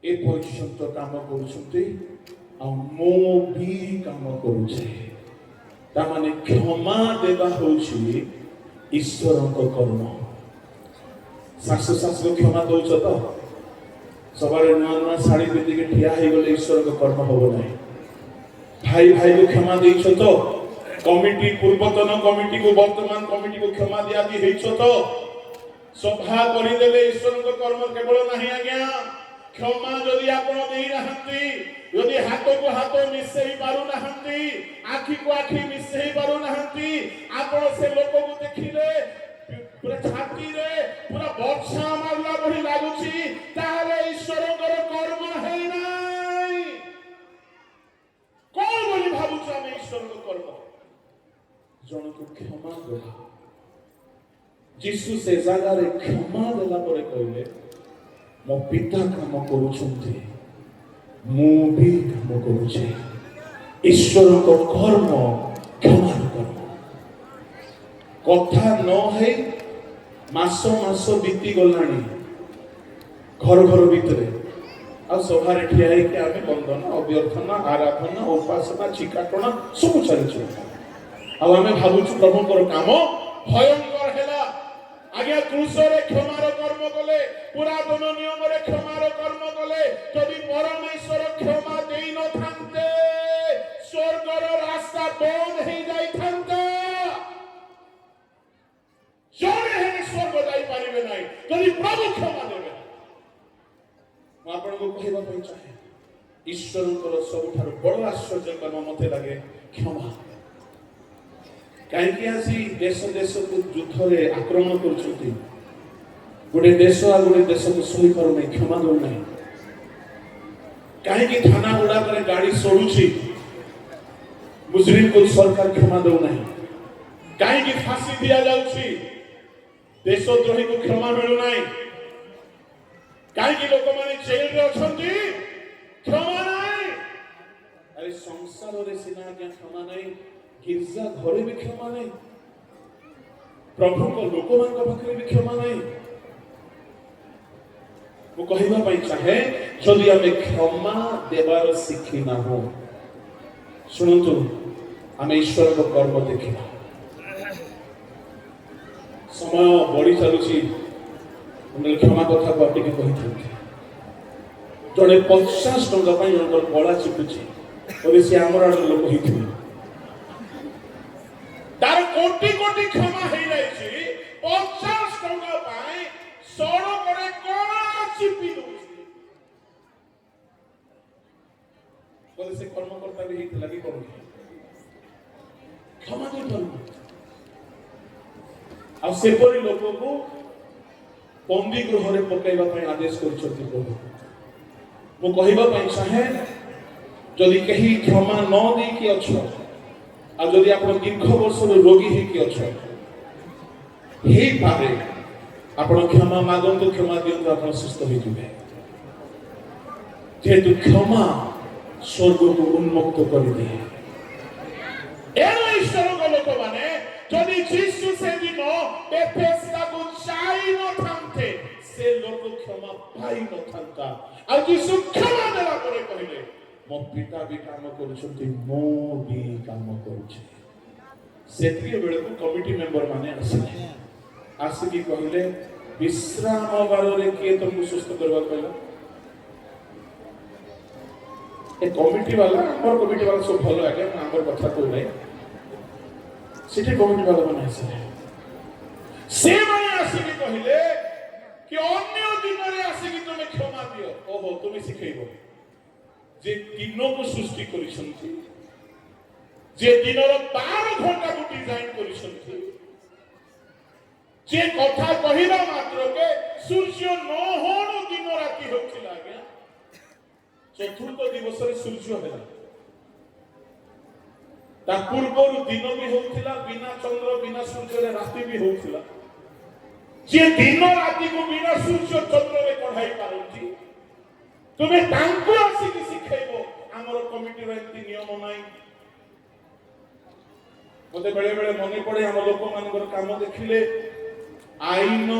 Speaker 1: ଏ ପର୍ଯ୍ୟନ୍ତ କାମ କରୁଛନ୍ତି, ଆଉ ମୁଁ ବି କାମ କରୁଛି। ତାମାନେ କ୍ଷମା ଦେବା ହେଉଛି ଈଶ୍ୱରଙ୍କ କର୍ମ। ଶାଶୁ ଶାଶୁକୁ କ୍ଷମା ଦଉଛ ତ? ସବୁବେଳେ ନୂଆ ନୂଆ ଶାଢ଼ୀ ପିନ୍ଧିକି ଠିଆ ହେଇଗଲେ ଈଶ୍ୱରଙ୍କ କର୍ମ ହବ ନାହିଁ। ଭାଇ ଭାଇକୁ କ୍ଷମା ଦେଇଛ ତ? କମିଟି ପୂର୍ବତନ କମିଟିକୁ ବର୍ତ୍ତମାନ କମିଟିକୁ କ୍ଷମା ଦିଆଦି ହେଇଛ ତ? ସଭା କରିଦେଲେ ଈଶ୍ୱରଙ୍କ କର୍ମ କେବଳ ନାହିଁ ଆଜ୍ଞା। କ୍ଷମା ଯଦି ଆପଣ ଦେଇନାହାନ୍ତି, ଯଦି ହାତକୁ ହାତ ମିଶେଇ ପାରୁନାହାନ୍ତି, ଆଖିକୁ ଆଖି ମିଶେଇ ପାରୁନାହାନ୍ତି, ଆପଣ ସେ ଲୋକକୁ ଦେଖିଲେ ପୁରା ଛାତିରେ ପୁରା ବର୍ଷା ମାରିଲା ଭଳି ଲାଗୁଛି, ତାହେଲେ ଈଶ୍ୱରଙ୍କର କର୍ମ ହେଇନାହିଁ। କଣ ବୋଲି ଭାବୁଛୁ ଆମେ ଈଶ୍ୱରଙ୍କ କର୍ମ? ଜଣକୁ କ୍ଷମା ଦେବା। ଯୀଶୁ ସେ ଜାଗାରେ କ୍ଷମା ଦେଲା ପରେ କହିଲେ ମୋ ପିତା କାମ କରୁଛନ୍ତି, ମୁଁ ବି କାମ କରୁଛି। ଈଶ୍ୱରଙ୍କ କର୍ମ କ୍ଷମାର କର୍ମ। କଥା ନ ହେଇ ମାସ ମାସ ବିତି ଗଲାଣି ଘର ଭିତରେ, ଆଉ ସଭାରେ ଠିଆ ହେଇକି ଆମେ ବନ୍ଦନା, ଅଭ୍ୟର୍ଥନା, ଆରାଧନା, ଉପାସନା, ଚିକାଟଣା ସବୁ ଚାଲିଛୁ। ଆଉ ଆମେ ଭାବୁଛୁ ପ୍ରଭୁଙ୍କର କାମ ଭୟଙ୍କର ହେଲା। ଆଜ୍ଞା କୃଷରେ କ୍ଷମାର କର୍ମ କଲେ, ପୁରାତନ ନିୟମରେ କ୍ଷମାର କର୍ମ କଲେ। ଯଦି ପରମେଶ୍ୱର କ୍ଷମା ଦେଇନଥାନ୍ତେ, ସ୍ୱର୍ଗର ରାସ୍ତା ବନ୍ଦ ହେଇଯାଇଥାନ୍ତା। ଜଣେ ହେଲେ ସ୍ୱର୍ଗ ଯାଇପାରିବେ ନାହିଁ ଯଦି ପ୍ରଭୁ କ୍ଷମା ଦେବେ। ମୁଁ ଆପଣଙ୍କୁ କହିବା ପାଇଁ ଚାହେଁ, ଈଶ୍ୱରଙ୍କର ସବୁଠାରୁ ବଡ଼ ଆଶ୍ଚର୍ଯ୍ୟ କର୍ମ ମତେ ଲାଗେ କ୍ଷମା। କାହିଁକି ଆସି ଦେଶ ଦେଶକୁ ଯୁଦ୍ଧରେ ଆକ୍ରମଣ କରୁଛନ୍ତି? ଗୋଟେ ଦେଶ ଆଉ ଗୋଟେ ଦେଶକୁ ସହିପାରୁନାହିଁ, କ୍ଷମା ଦଉନାହିଁ। କାହିଁକି ଥାନା ଗୁଡାକରେ ଗାଡି ସରୁଛି? ମୁସଲିମକୁ ସରକାର କ୍ଷମା ଦଉନାହିଁ। କାହିଁକି ଫାଶୀ ଦିଆଯାଉଛି? ଦେଶଦ୍ରୋହୀକୁ କ୍ଷମା ମିଳୁନାହିଁ। କାହିଁକି ଲୋକମାନେ ଜେଲରେ ଅଛନ୍ତି? କ୍ଷମା ନାହିଁ। ଆରେ ସଂସାରରେ ସିନା ଆଜ୍ଞା କ୍ଷମା ନାହିଁ, ଗିର୍ଜା ଘରେ ବି କ୍ଷମା ନାହିଁ, ପ୍ରଭୁଙ୍କ ଲୋକମାନଙ୍କ ପାଖରେ ବି କ୍ଷମା ନାହିଁ। ମୁଁ କହିବା ପାଇଁ ଚାହେଁ, ଯଦି ଆମେ କ୍ଷମା ଦେବାର ଶିଖି ନାହୁଁ, ଶୁଣନ୍ତୁ, ଆମେ ଈଶ୍ୱରଙ୍କ କର୍ମ ଦେଖିବା। ସମୟ ବଢି ଚାଲୁଛି, କ୍ଷମା କଥା ଟିକେ କହିଥାନ୍ତି। ଜଣେ 50 ଟଙ୍କା ପାଇଁ ଜଣଙ୍କର ଗଳା ଚିପୁଛି, ବୋଲେ ସେ ଆମର ଆଡର ଲୋକ ହେଇଥିବେ। ତାର କୋଟି କୋଟି କ୍ଷମା ହେଇଯାଇଛି, 50 ଟଙ୍କା ପାଇଁ ସଡ଼କରେ ଗଳା ଚିପି ଦଉଛି। ବୋଲେ ସେ କର୍ମକର୍ତ୍ତା ବି ହେଇଥିଲା କି କଣ? କ୍ଷମା ଦେଇପାରୁନି। ଆଉ ସେପରି ଲୋକକୁ ବନ୍ଦୀ ଗୃହରେ ପକାଇବା ପାଇଁ ଆଦେଶ କରିଛନ୍ତି ପ୍ରଭୁ। ମୁଁ କହିବା ପାଇଁ ଚାହେଁ, ଯଦି କେହି କ୍ଷମା ନ ଦେଇକି ଅଛ, ଆଉ ଯଦି ଆପଣ ଦୀର୍ଘ ବର୍ଷର ରୋଗୀ ହେଇକି ଅଛ, ହେଇପାରେ ଆପଣ କ୍ଷମା ମାଗନ୍ତୁ, କ୍ଷମା ଦିଅନ୍ତୁ, ଆପଣ ସୁସ୍ଥ ହେଇଯିବେ। ଯେହେତୁ କ୍ଷମା ସ୍ୱର୍ଗକୁ ଉନ୍ମୁକ୍ତ କରିଦିଏ। ଈଶ୍ୱରଙ୍କ ଲୋକମାନେ ଯଦି ଯୀଶୁ ସେଦିନ ବେଥେସ୍ଦାକୁ ଯାଇନଥାନ୍ତେ, ସେ ଲୋକ କ୍ଷମା ପାଇନଥାନ୍ତା। ଆଉ ଯୀଶୁ କ୍ଷମା ଦେଲା ପରେ କହିଲେ ମୋ ପିତା ବି କାମ କରୁଛନ୍ତି, ମୁଁ ବି କାମ କରୁଛି। ସେତିକି ବେଳକୁ କମିଟି ମେମ୍ବର ମାନେ ଆସିଲେ, ଆସିକି କହିଲେ ବିଶ୍ରାମ ବାରରେ କିଏ ତମକୁ ସୁସ୍ଥ କରିବାକୁ କହିଲା? ଏ କମିଟି ବାଲା, ଆମର କମିଟି ବାଲା ସବୁ ଭଲ ଆଜ୍ଞା, ଆମର କଥା କହୁ ନାହିଁ। ସେଠି କମିଟି ବାଲା ମାନେ ଆସିଲେ, ସେମାନେ ଆସିକି କହିଲେ କି ଅନ୍ୟ ଦିନରେ ଆସିକି ତୁମେ କ୍ଷମା ଦିଅ। ଓହୋ, ତୁମେ ଶିଖେଇବ ଯେ ଦିନକୁ ସୃଷ୍ଟି କରିଛନ୍ତି, ଯେ ଦିନର 12 ଘଣ୍ଟାକୁ ଡିଜାଇନ କରିଛନ୍ତି, যে কথা কহিবা মাত্রকে সূর্য নহণ দিন রাতি হচ্ছিল আজ্ঞা চতুর্থ দিবসরে সূর্য হেলা তা পূର୍ବରୁ ଦିନ ବି ହଉଥିଲା ବିନା ଚନ୍ଦ୍ର ବିନା ସୂର୍ଯ୍ୟରେ ରାତି ବି ହଉଥିଲା ଯେ ଦିନ ରାତିକୁ ବିନା ସୂର୍ଯ୍ୟ ଚନ୍ଦ୍ରରେ କଢାଇ ପାରନ୍ତି ତୁମେ ତାଙ୍କୁ ଆସିକି ଶିଖେଇବ ଆମର କମିଟିର ଏମିତି ନିୟମ ନାହିଁ ମତେ ବେଳେ ବେଳେ ମନେ ପଡେ ଆମ ଲୋକମାନଙ୍କର କାମ ଦେଖିଲେ ଆଇନ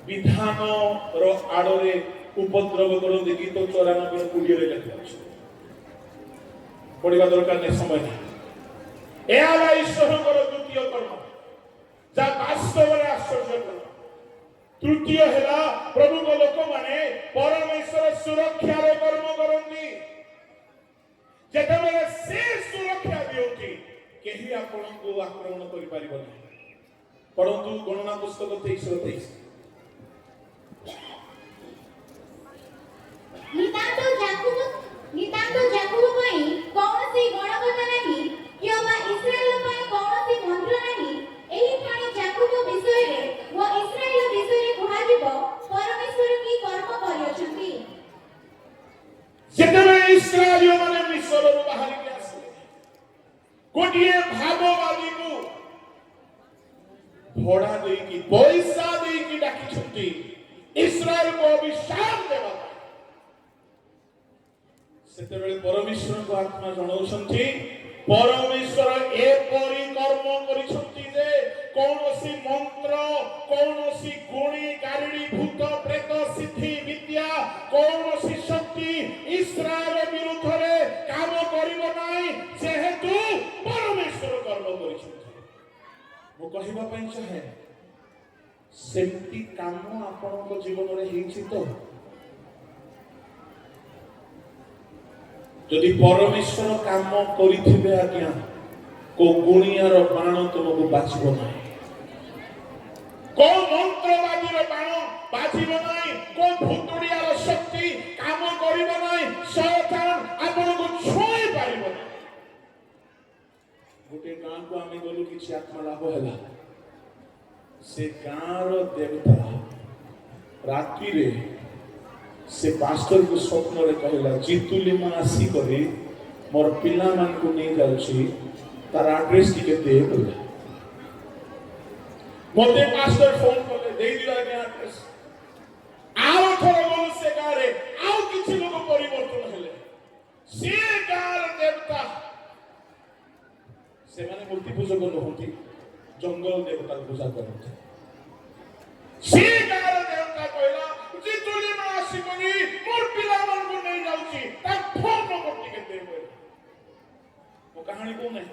Speaker 1: ବିଧାନର ଆଡରେ ଉପଦ୍ରବ କରନ୍ତି ଗୀତ 94 ଲେଖା ଅଛି ପଢିବା ଦରକାର ନାହିଁ ସମୟ ନାହିଁ ଏହା ହେଲା ଈଶ୍ୱରଙ୍କର ଦ୍ୱିତୀୟ କର୍ମ ଯାହା ବାସ୍ତବରେ ଆଶ୍ଚର୍ଯ୍ୟ କର୍ମ ତୃତୀୟ ହେଲା ପ୍ରଭୁଙ୍କ ଲୋକମାନେ ପରମେଶ୍ୱର ସୁରକ୍ଷାର କର୍ମ କରନ୍ତି ଯେତେବେଳେ ସେ ସୁରକ୍ଷା ଦିଅନ୍ତି କେହି ଆପଣଙ୍କୁ ଆକ୍ରମଣ କରିପାରିବ ନାହିଁ ପଢନ୍ତୁ ଗଣନା ପୁସ୍ତକ 23:23
Speaker 3: ନିତାନ୍ତ ଜାକୁବ ପାଇଁ କୌଣସି ଗଣଗତ ନାହିଁ କିମ୍ବା ଇସ୍ରାଏଲ ପାଇଁ କୌଣସି ମନ୍ତ୍ର ନାହିଁ ଏହି ଠାଣି ଜାକୁବ ବିଷୟରେ ଓ ଇସ୍ରାଏଲ ବିଷୟରେ କୁହାଯିବ ପରମେଶ୍ୱର କି କର୍ମ କରିଅଛନ୍ତି
Speaker 1: ଯେତେବେଳେ ଇସ୍ରାଏଲ ମାନେ ମିଶ୍ରରୁ ବାହାରିକି ଆସିଲେ ଗୋଟିଏ ଭାବବାଦୀକୁ ଭଡ଼ା ଦେଇକି ପଇସା ଦେଇକି ଡାକିଛନ୍ତି ଇସ୍ରାଏଲକୁ ଅଭିଶାପ ଦେବା ସେତେବେଳେ ପରମେଶ୍ୱରଙ୍କ ଆତ୍ମା ଜଣାଉଛନ୍ତି ପରମେଶ୍ୱର ଏପରି କର୍ମ କରିଛନ୍ତି ଯେ କୌଣସି ମନ୍ତ୍ର କୌଣସି ଗୁଣି ଗାରିଡ଼ି ଭୂତ ପ୍ରେତ ସିଦ୍ଧି ବିଦ୍ୟା କୌଣସି ଶକ୍ତି ଇସ୍ରାଏଲ ବିରୁଦ୍ଧରେ କାମ କରିବ ନାହିଁ ଯେହେତୁ ପରମେଶ୍ୱର କର୍ମ କରିଛନ୍ତି ମୁଁ କହିବା ପାଇଁ ଚାହେଁ ସେମିତି କାମ ଆପଣଙ୍କ ଜୀବନରେ ହେଇଛି ତ যদি পরমেশ্বর কাম করিথিবে আজ্ঞা কো গুণিয়ার বাণ তোমাকে বাঁচিব না কো মন্ত্রবাদীর বাণ বাঁচিব না কো ভুতুড়িয়ার শক্তি কাম করিব না শয়তান আপনাকে ছুঁই পারিব না গোটে গাঁকু আমি গলু কিছু আত্মা লাভ হেলা সে গাঁর দেবতা রাত্রিরে से पास्टर को स्वप्न रे कहला जीतुली मा आसी करे मोर पिला मान को नहीं जाउची तार एड्रेस टिके दे बोला मोते पास्टर फोन करले दे दिला के एड्रेस आओ थोड़ा बोल से गारे आओ किछि लोग परिवर्तन हेले से गार देवता से माने मूर्ति पूजक नहंती जंगल देवता पूजा करते से गार देवता कहला जीतुली मा आसी करी मोर पिला मान को नहीं जाउची ता फोन नंबर टिके दे बोला वो कहानी को नहीं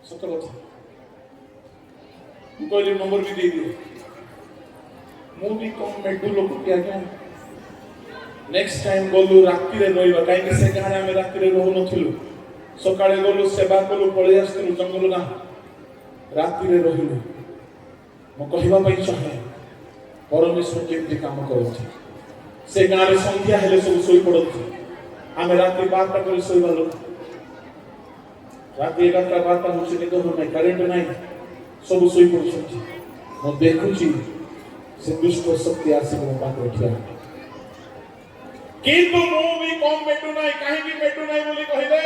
Speaker 1: सत्य बात ମୁଁ କହିଲି ନମ୍ବର ବି ଦେଇଦିଅ ମୁଁ ବି କମ୍ ମେଡୁ ଲୋକ କି ଆଜ୍ଞା ନେକ୍ସଟ ଟାଇମ୍ ଗଲୁ ରାତିରେ ରହିବା କାହିଁକି ସେ ଗାଁରେ ଆମେ ରାତିରେ ରହୁନଥିଲୁ ସକାଳେ ଗଲୁ ସେବା କଲୁ ପଳେଇ ଆସିଥିଲୁ ଜଙ୍ଗଲ ଗାଁ ରାତିରେ ରହିଲୁ ମୁଁ କହିବା ପାଇଁ ଚାହେଁ ପରମେଶ୍ୱର କେମିତି କାମ କରନ୍ତି ସେ ଗାଁରେ ସନ୍ଧ୍ୟା ହେଲେ ସବୁ ଶୋଇପଡ଼ନ୍ତି ଆମେ ରାତି 12ଟା କରି ଶୋଇବା ଲୋକ ରାତି 11ଟା 12ଟା ହେଉଛି ନିଦ ନାହିଁ କରେଣ୍ଟ ନାହିଁ ସବୁ ଶୋଇ ପଡୁଛନ୍ତି ମୁଁ ଦେଖୁଛି ସେ ଦୁଷ୍ଟ ଶକ୍ତି ଆସିବ ମୋ ପାଖରେ ଠିଆ କିନ୍ତୁ ମୁଁ ବି କମ୍ ମେଟୁ ନାହିଁ କାହିଁକି ମେଟୁ ନାହିଁ ବୋଲି କହିଲେ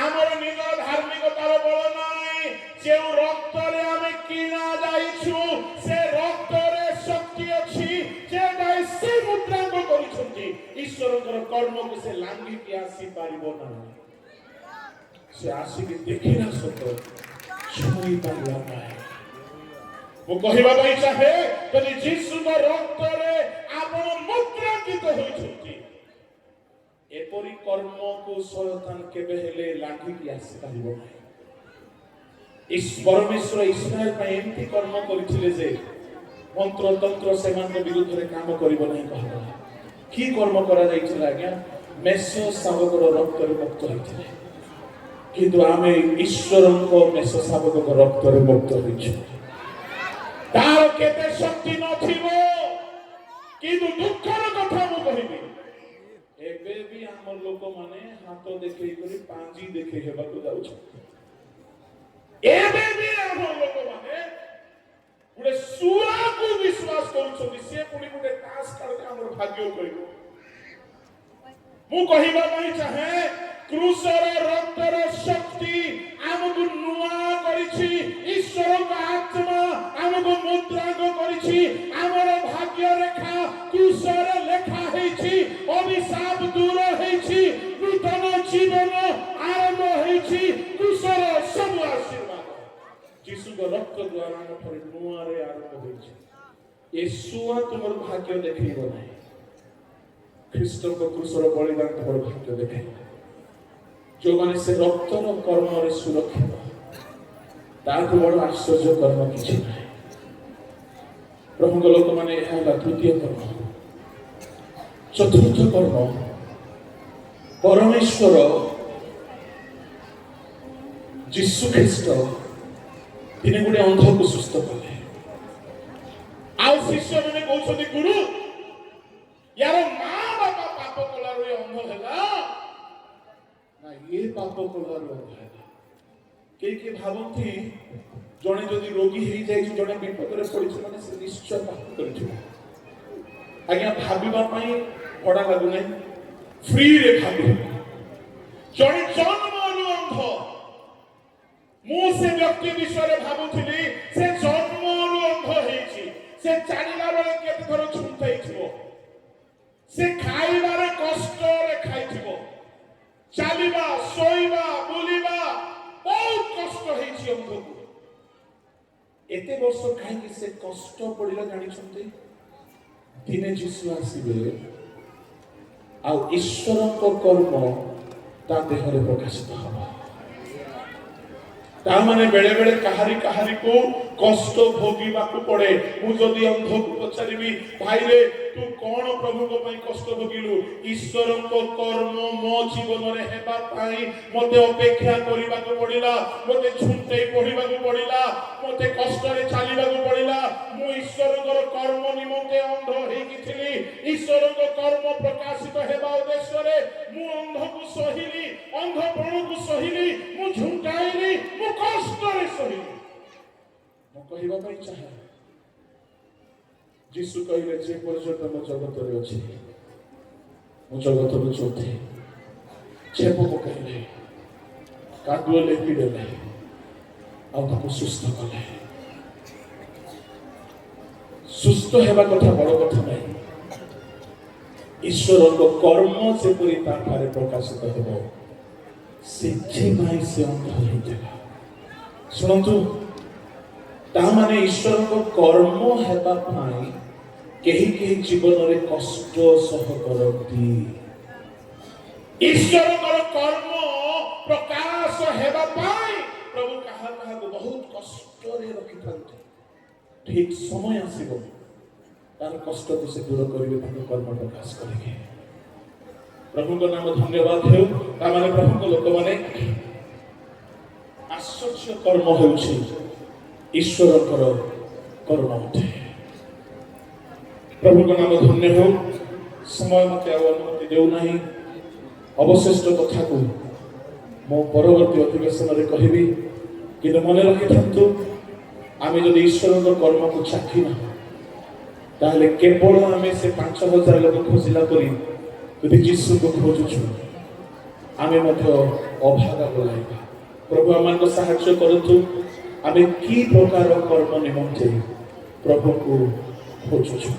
Speaker 1: ଆମର ନିଜର ଧାର୍ମିକତାର ବଳ ନାହିଁ ଯେଉଁ ରକ୍ତରେ ଆମେ କିଣା ଯାଇଛୁ ସେ ରକ୍ତରେ ଶକ୍ତି ଅଛି ଯେଟା ସେ ମୁଦ୍ରାଙ୍କ କରିଛନ୍ତି ଈଶ୍ୱରଙ୍କର କର୍ମକୁ ସେ ଲାଙ୍ଗିକି ଆସିପାରିବ ନାହିଁ ସେ ଆସିକି ଦେଖିଲା ସତ ଛୁଇଁ ପାରିଲା ନାହିଁ ମୁଁ କହିବା ପାଇଁ ଚାହେଁ ଯଦି ଯୀଶୁଙ୍କ ରକ୍ତରେ ଆପଣ ମୁଦ୍ରାଙ୍କିତ ହୋଇଛନ୍ତି ଏପରି କର୍ମକୁ ଶୟତାନ କେବେ ହେଲେ ଲାଙ୍ଗିକି ଆସିପାରିବ ନାହିଁ ପରମେଶ୍ୱର ଇସ୍ରାଏଲ ପାଇଁ ଏମିତି କର୍ମ କରିଥିଲେ ଯେ ମନ୍ତ୍ର ତନ୍ତ୍ର ସେମାନଙ୍କ ବିରୁଦ୍ଧରେ କାମ କରିବ ନାହିଁ କହିଲା କି କର୍ମ କରାଯାଇଥିଲା ଆଜ୍ଞା ମେଷ ଶାବକର ରକ୍ତରେ ମୁକ୍ତ ହୋଇଥିଲେ କିନ୍ତୁ ଆମେ ଈଶ୍ୱରଙ୍କ ମେଷ ଶାବକଙ୍କ ରକ୍ତରେ ମୁକ୍ତ ହୋଇଛୁ तार केते शक्ति नथिबो किंतु दुखर कथा मु कहिबी एबे भी हमर लोक माने हाथ देखै करी पांजी देखै हेबा को जाउ एबे भी हमर लोक माने गोटे सुआ को विश्वास करूछथि से पुणी गोटे तास खेल हमर भाग्य करिब मु कहिबा पई चाहे क्रूसर रक्तर शक्ति आमको नुआ करिछि ईश्वर का आत्मा आमको मुद्रांक करिछि हमर भाग्य रेखा क्रूसर लेखा हेछि अभिशाप दूर हेछि नूतन जीवन आरंभ हेछि क्रूसर सब आशीर्वाद यीशु का रक्त द्वारा हम पर नुआ रे आरंभ हेछि येशुआ तुमर भाग्य देखैबो नै ख्रीष्ट को क्रूसर बलिदान तुमर भाग्य देखैबो जो माने से रक्तर कर्म रे सुरक्षित ताकू बड़ आश्चर्य कर्म किछि नै प्रभु को लोक माने एहा तृतीय कर्म चतुर्थ कर्म परमेश्वर यीशु ख्रीष्ट तिने गुडे अंध को सुस्थ कले आ शिष्य माने कहउछथि गुरु यार मां बापा पाप कलारो अंध हैला ना ये पाप कलारो अंध हैला के भाबंती जने जदि रोगी हेई जाय जने विपद रे पड़िछ माने से निश्चय पाप करिछ आज्ञा भाबिबा पई पड़ा लागु नै फ्री रे भाबि जने जन्मरु अंध मु से व्यक्ति विषय भाबुथिली से जन्मरु अंध हेछि से चालिला बेले केते थरो छुंताई थिबो से खाइबारे कष्ट रे खाइथिबो चालिबा सोइबा बुलिबा बहुत कष्ट हेछि अंधको एते वर्ष काहे कि से कष्ट पड़िला जानि छथि दिने यीशु आसीबे आ ईश्वर को कर्म ता देहरे प्रकाशित हबा ता माने बेले बेले कहारी को कष्ट भोगीबा को पड़े मु जदी अंध को पछारिबी भाई रे तू कोन प्रभु को पई कष्ट भोगिलु ईश्वर को कर्म मो जीवन रे हेबा पई मते अपेक्षा करिबा को पड़िला मते छुंटे पढिबा को पड़िला मते कष्ट रे चालिबा को पड़िला मु ईश्वर को कर्म निमंते अंध हेई कि थिली ईश्वर को कर्म प्रकाशित हेबा उद्देश्य रे मु अंध को सहिली अंधपण को सहिली मु झुंटाइली मु कष्ट रे सहिली मु कहिबा पई चाहे यीशु कहले जे पर्यंत मो जगत रे अछि मो जगत रो चोथे छेप पकैले कादुओ लेपि देले आ ताको सुस्थ कले सुस्थ हेबा कथा बड़ कथा नै ईश्वर को कर्म से पूरी तारे प्रकाशित हेबो से भाई से अंध होइतला सुनंतु ता माने ईश्वर को कर्म हेबा पाई केही जीवन रे कष्ट सह करती ईश्वर को कर्म प्रकाश हेबा पाई प्रभु कहा को बहुत कष्ट रे रखिथांते ठीक समय आसीबो तार कष्ट को से दूर करिवे ताको कर्म प्रकाश करिवे प्रभु को नाम धन्यवाद हेउ ता माने प्रभु को लोक माने आश्चर्य कर्म हेउछि ईश्वर कर्म होते प्रभु का नाम धन्य हो समय मत अनुमति देउ नाही अवशिष्ट कथा को मो परवर्ती अधिवेशन रे कहिबी कि मन रखि थांतु आमे जदि ईश्वर कर्म को चाखी ना ताले केवल आमे से 5000 लोक खोजिला करी यदि यीशु को खोजुछु आमे मध्य अभागा बोलाइबा प्रभु आमान को सहायता करतु आमे की प्रकार कर्म निमंते प्रभु को खोजुछु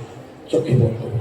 Speaker 1: चकी बंद करो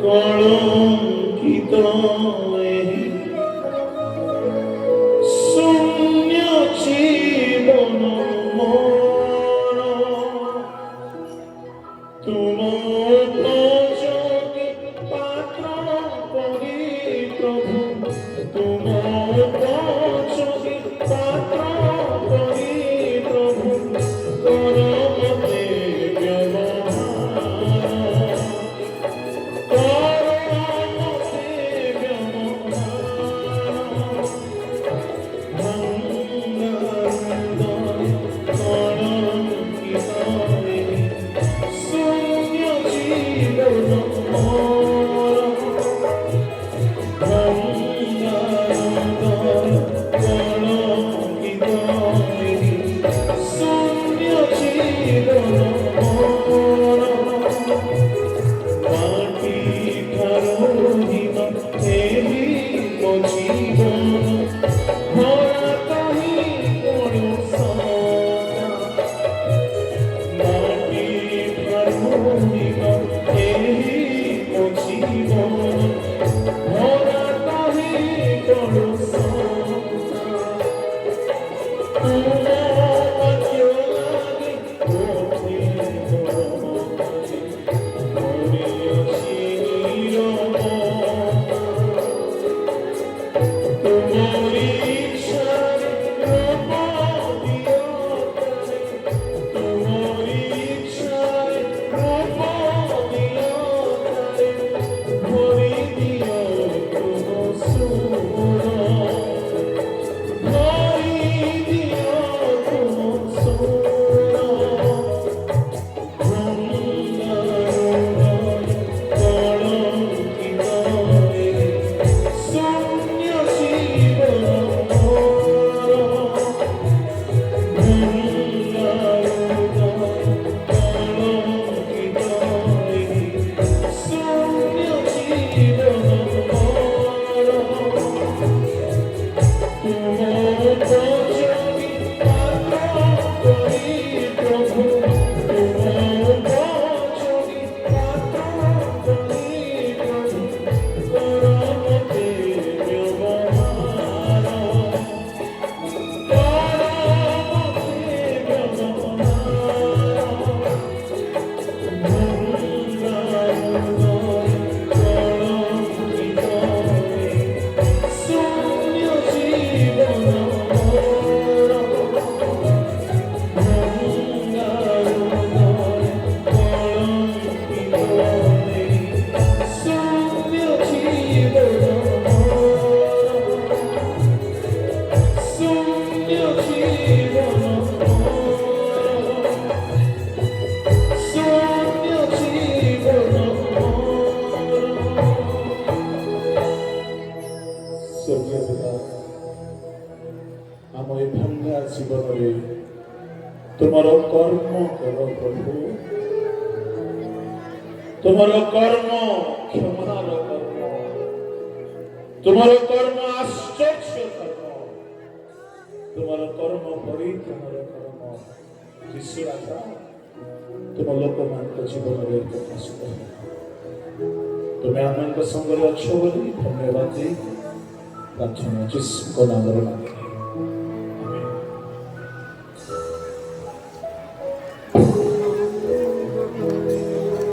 Speaker 1: कलंकित তয়ে শূন্য জীবন মোর তোমার যোগে পাত্র করি প্রভু তোমার যোগে পাত্র করি প্রভু কর মতে ব্যবহার কর মতে ব্যবহার ভঙ্গারুদয় কলঙ্কিতয়ে শূন্য জীবন মোর ভঙ্গারুদয় কলঙ্কিতয়ে শূন্য জীবন মোর মাটি ঠারহিম এই মো জীবন ভরা কাহি কোনো সনা মাটি ঠারহিম এই মো জীবন ভরা কাহি কোনো সনা তোমার পাখি লাগে ওঠে মরমে মরিয়সি তোমারি ইচ্ছায় রূপ দিও তোমারি ইচ্ছায় রূপ দিও ভরি দিও তুম সুর ভরি দিও তুম সুর ভঙ্গারুদয় কলঙ্কিতয়ে শূন্য জীবন মোর ভঙ্গারুদয় কলঙ্কিতয়ে শূন্য জীবন মোর তোমার যোগে পাত্র করি প্রভু তোমার যোগে পাত্র করি প্রভু কর মতে ব্যবহার কর মতে ব্যবহার ভঙ্গারুদয় কলঙ্কিতয়ে শূন্য জীবন মোর ভঙ্গারুদয় কলঙ্কিতয়ে শূন্য জীবন মোর শূন্য জীবন মোর শূন্য জীবন মোর ସ୍ୱର୍ଗୀୟ ପିତା ଆମ ଏ ଭଙ୍ଗା ଜୀବନରେ ତୁମର କର୍ମ କର ପ୍ରଭୁ ତୁମର କର୍ମ କ୍ଷମାର କର୍ମ ତୁମର କର୍ମ ଆଶ୍ଚର୍ଯ୍ୟ କର୍ମ ତୁମର କର୍ମ ପରିତ୍ରାଣର କର୍ମ ଯୀଶୁ ରାଜା ତୁମ ଲୋକମାନଙ୍କ ଜୀବନରେ ପ୍ରକାଶିତ ହେବ ତୁମେ ଆମମାନଙ୍କ ସଙ୍ଗରେ ଅଛ ବୋଲି ଧନ୍ୟବାଦ ଦେଇ ପ୍ରାର୍ଥନା ଯୀଶୁଙ୍କ ନାମରେ